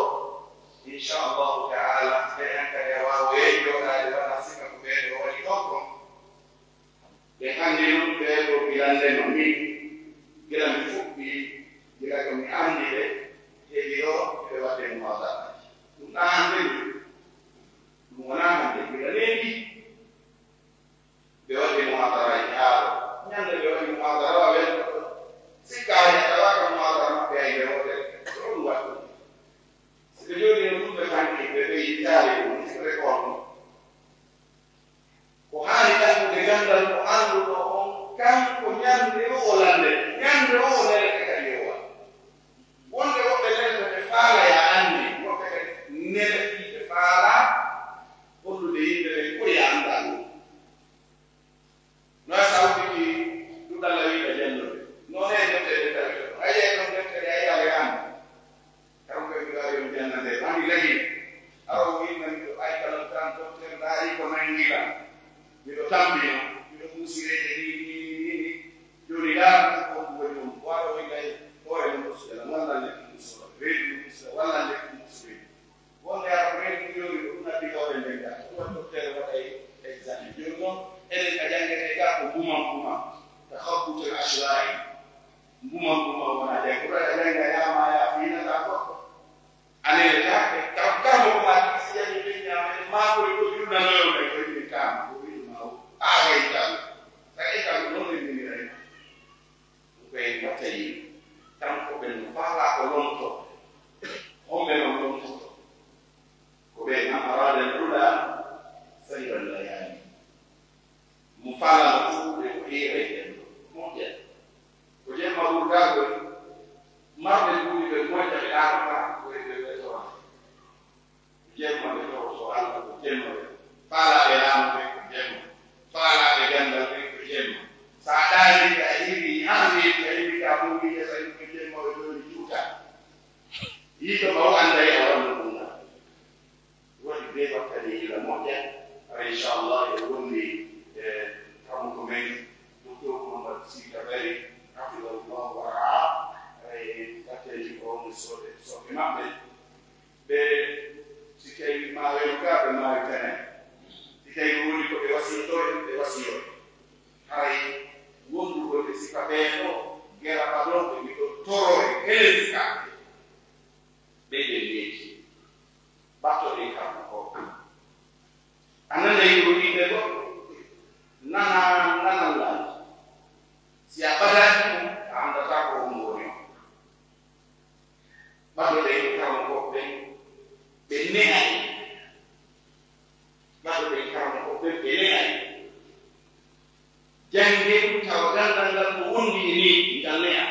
yiɗo ma o anda e awanno ɗumna waɗi ɓe wattani ila moƴƴa ara inchallah e wonni kamuko men docteur Mouhammad Sy Kabari hafidahullah wa raa e tatteji ko woni soɓe maɓɓe ɓe si tawi maawen ka ɓe maawi tenen si tawi woni ko ɓe wasiytoɓe ɓe wasiyoɓe hay wondugo ɓe sika ɓeen ɗo gera ɗon ɓe mbiɗo toro e helesikaɓe ɓe ɓe leeji battoɗe kamɓe ko anana yiɗo wiɓe goɗɗo nanan laaji si a ɓadaji ɗum a andata ko ɗum woni o battoɗe kamɓe ko ɓe ne'ay battoɗe kamɓe ko ɓe ne'ay jangge tawa gandal ngal ko wondi e ni ngal ne'a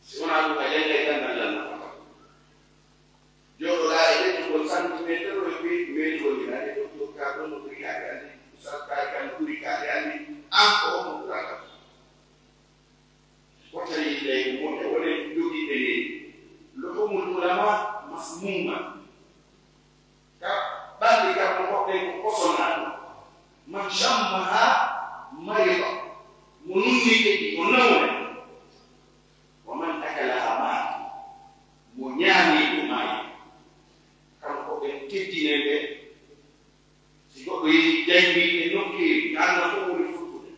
si wona ɗum a jangga e gandal ngal nafata joɗoɗa e ƴettugol centimétre o e ɓeydi meeɗigolina e docteur ka ɗon no ɓuri kaake andi usatkae kan ɓuri kaake andi an ko omo ɓurata wotani leydi moƴƴa wone jogiɓe leydi luhumul ulama masmuma ka ɓalli kamɓe hoɓɓe ko kosonaɗo man chammaha mariba mo nummi keɗi o nawne wa man akalaha maati mo ñaami ko maayi kanko ɓe teddine ɓe si goɗɗo yehi jangi e nokkiri anna fof woni futtude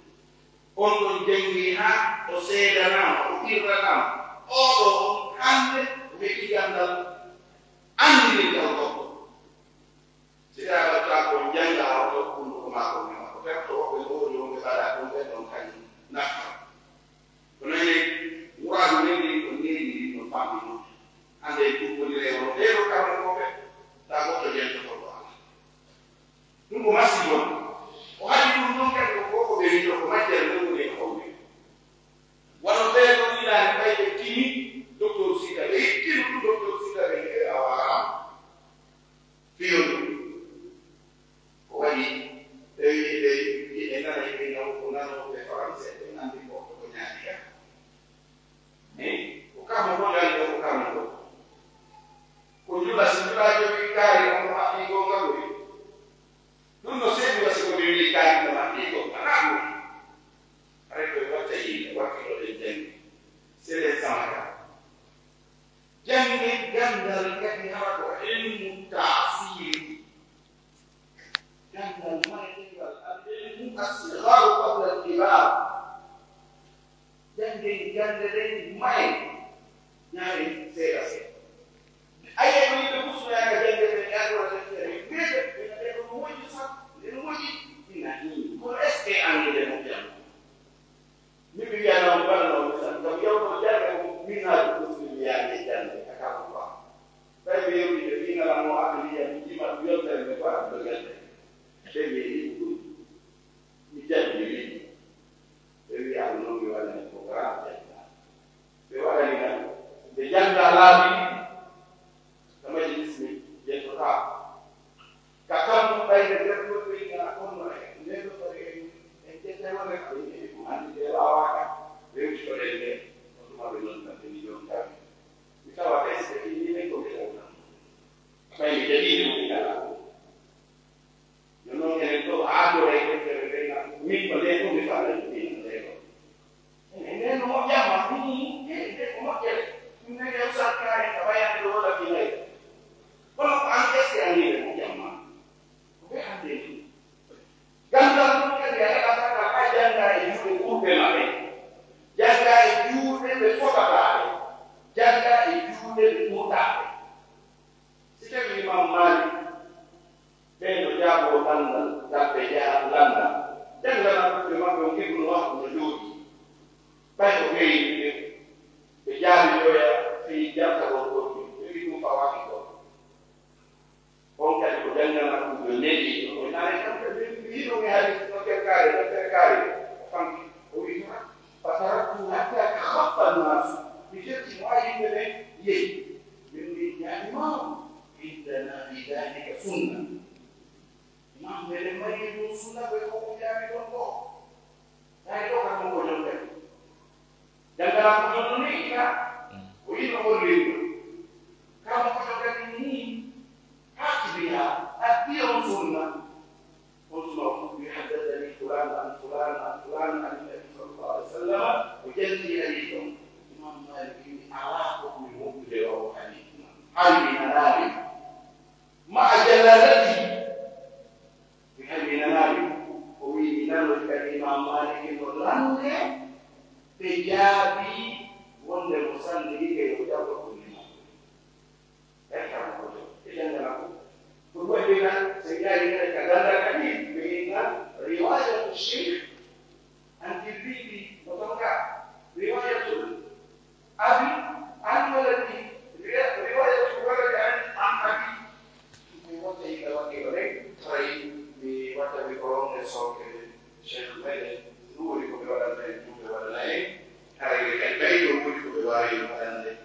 on ɗon jangi ha o seedanama o irranama oɗo hande weɗi gandal andini gal goɗɗo si tawatta ko janga oɗo hunduko maako mema ko perto woɓɓe ngoori wonɓe mbaɗa ɗum ɓe ɗon kañum nafta ko nani wuraadu neni ko neeni no famɗinude hande ɗummoni rewno ɗeɗo kamɓe koɓe ta goɗɗo jentotoɗo ala ɗum ko masi gon o haɗi ɗum ɗon kadi ko koko ɓe wiɗo ko majjere ɗum woni e fawde wono ɓeeɗo ɗiɗani ɓayɓe tini docteur Sida ɓe ittino ɗum docteur Sida ɓe awaram fiyoɗu ko waɗi ɓe nana ɓe nanoɓe français ɓe nandi ko ñaadi ka ko kamo hoɗande ko kamo ɗo ko jula so jula jogi kaari on haɓɓi go ngagoy ɗum no seeɗi wasi ko ɓe wi kaari no haɓɓi go ana ɗum hay koye watta yimɓe wakkiloɗen jangi c'est les samaka jangi gandal kadi hawa ko ilmu tasiri gandal maɗengal alilmu asgaru qabla alkibar jangi gande ɗen may ñaari seeɗa seeɗa aye ko yimɓe musnoyaga jangde ɓe yaɗoa deftere wiɓe ɓe ɗo moƴƴi sax ene moƴƴi ina ɗini kono est ce que anglais mo jam mi wiyanoon waɗanoo misal ngam yewno jannde ko minaaji kusiliyaade jannde akamo ba tawi ɓe yewtide finalamo abeliya mi jima yoltere nde ko abdogelde ɓe wiyi ɗum mi jabbi wi ɓe wiyaama noon mi waɗani ko grand jannda ɓe waɗani tan ɓe jannda laabi kamaji bismi jettotaa ka kammo ɓayde derɗoɓe ina onno e ndeɗo ɓare en jettewone andi de awaka rewti ko den de ko tuma be non tan ni jon tawi mi tawa test e ni ne ko be tan fay mi jadi ni kala yo non ene to ado re ko be na mi ko le ko mi fala ni ne ko ne no mo jama ni de ko mo kele ni ne yo sa kai ka baya do la fi nei ko no an ke se ani mo jama ko be ande ni ganda ko ke ya ka ka janga e juuɗe ɓurɓe maɓɓe janga e juuɗe ɓe fotataaɓe janga e juuɗe ɓe ɓurtaaɓe si tawi imam mali ɓen no jaabo landal gamɓe jaa landa jangana ɓurɓe maɓɓe o ibnu wahbu no jooɗi ɓay o weyiɓe ɓe jaabiyoya fi jartagol ɗoɗi ɓe wi ɗum fawaki ɗo on kadi ko jangana ɗum yo neɗɗi o nane kamɓe yiɗo mi haali terkare fanki o wituma fataraktu hatta khaffa nnas mi jetti mo ayimɓe ɓen yehi min wi ya imam indana fi dalika sunna imam meɗen mari ɗum sunna ɓe ko ko jaami ɗon ɗo tawi ɗo kam ko jon kadi jangana ko jonno ni ika o yiɗo hollirɗo حي ناري مع جلالته بحي ناري وينال الإمام مالك ولانه بجابي وند مسلم يجاب كل ما أكمل إذا نقول وبعدين سيجاري كذا كذي بين رواية الشيخ عن البيبي وتوقع رواية أبي عن ولدي رواية ولد عن أبي بوجه وكيله تري بوجه بكرون الصوت الشيخ مالك نوري بولد بولد هاي البيت نوري بولد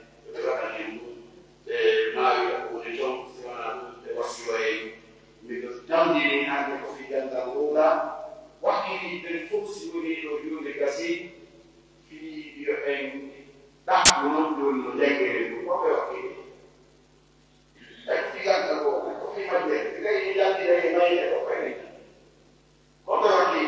ما يقول جون سواء وسوي بتمدي هذا في جنة الأولى وحي بالفوس يريد وجود كثير في تحت نقول المجاهد وفي في جنة الأولى وفي مجد غير جنة غير ميت وفي وفي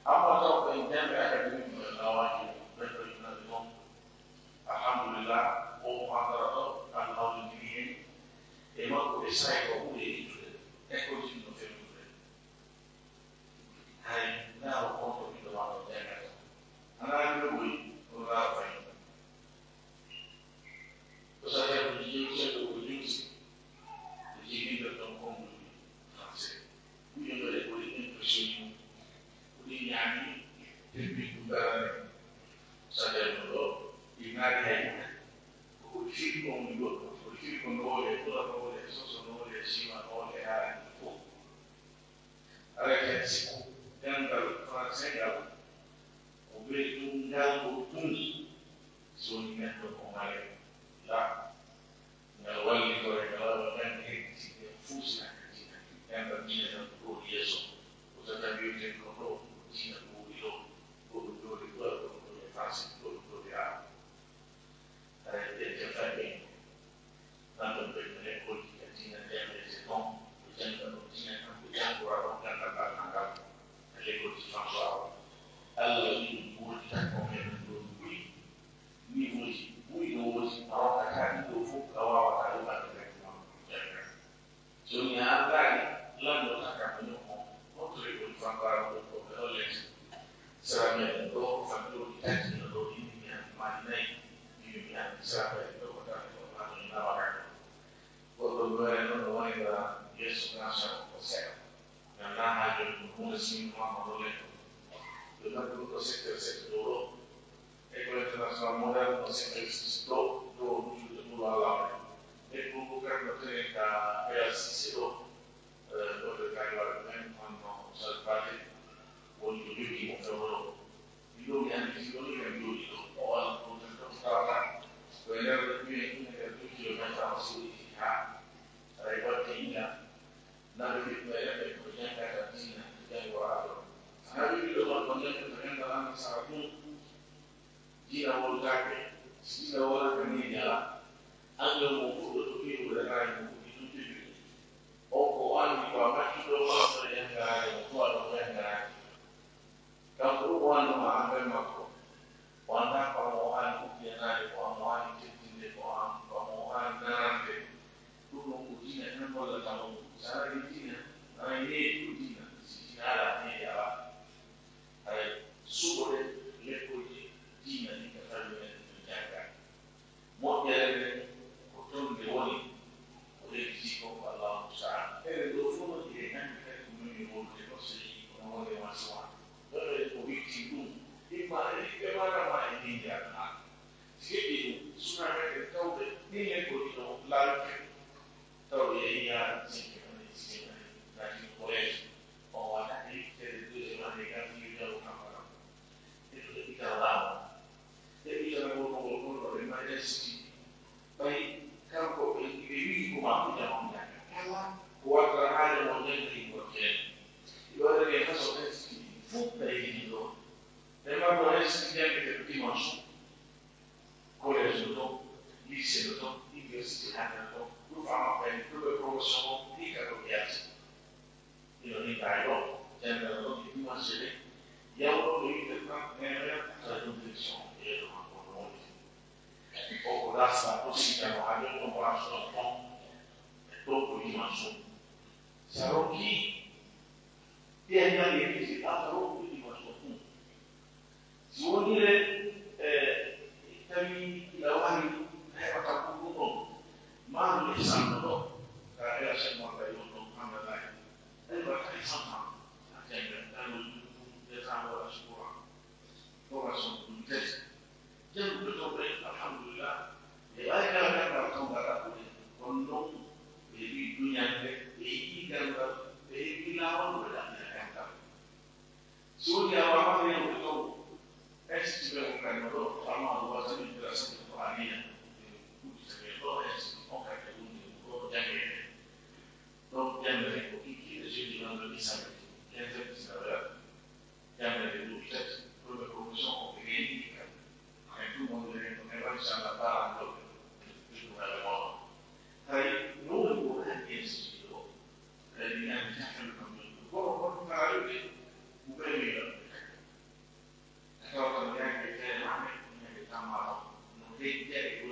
Amma tawko in jambe akademi no lawaki beto Lebih bukan saja dulu, ingat ya, kursi dulu, kursi oleh oleh sosok oleh siapa oleh hari itu, ada yang siku, yang kalau saya mobil tunggal bukti, sunnah berpengaruh, lah, ngawal itu kalau kan kita fusna kita, yang berjaya untuk Yesus, usaha bikin kotor, Cina bulu itu fase bulu ya, ada yang jadi, nanti berjalan politik Cina yang bersetong, berjalan Cina kan berjalan orang kan tangkap, ada politik fase Allah ini bulu kita komen bulu, ini bulu orang akan itu kawan kawan ada yang Sunya lagi, lalu akan menyokong, untuk fase oleh Serangnya itu faktor dikaji atau ini yang mana ini yang sampai itu pada orang yang nawarkan. Kalau orang yang Yesus nasihat pasal, yang nama itu muslim Muhammad oleh dengan bentuk sektor dulu, ekonomi internasional modern sektor dulu alam. Itu bukan berarti PLC itu berkaitan dengan seperti untuk yuki mufawwal itu yang disebut dengan yuki awal untuk pertama sebenarnya yuki itu yang masih ya repot tinggal nanti kita berjalan ke Cina yang luar hari itu orang dengan dalam satu Cina mulai Cina orang ini jalan ambil buku itu udah kayak buku itu orang di bawah itu orang yang kayak orang yang kayak kalau orang mengambil makro, orang pemohon ujian dari pemohon cinta pemohon nanti, dulu ujian yang boleh tahu, saya ujian, ini ujian, sini ada ni ada, sudah lekuk ujian ini kita menjaga, mau jadi betul diwali, boleh disiko Allah Musa, itu semua dia kita menunggu proses menunggu masalah. Itu imana ini jangan. Jadi sebenarnya tahu ini itu lalu tahu ya sih nanti boleh orang itu mereka tidak apa itu kita tahu. Jadi kalau ngomong dengan sih baik kalau ini cuma tidak menjaga. Kalau buat ada orang yang boleh itu ada yang masuk Fuga itu, memang boleh sekian kita dimasuk. Kolej itu, lise itu, universitas itu, lupa apa yang perlu berprofesor di kategori Indonesia itu, jangan lupa itu masih yang perlu kita mengenai tradisi itu maupun rasa posisi yang ada untuk masuk itu perlu dimasuk. Saroki dia yang di atau di masukku. Semuanya kami lawan apa kumpul, malu sangat karena semua dari untuk anda lain. Dan berkait sama, agenda dan bersama semua orang sukses. Jangan betul alhamdulillah. Ya ada orang barat kondom di dunia ini dan di lawan berada. Sudah orang yang betul juga bukan betul sama bahasa penjelasan kerohanian itu oke itu jangan dari kiki jadi orang bisa yang bisa jangan dari itu kita berkomunikasi begini kan itu mau dari pengelola sangat parah itu ada mau tapi nunggu lagi itu dari yang jangan kamu kalau bukan dia. Kalau kemudian kita ramai, kita malam, mungkin jadi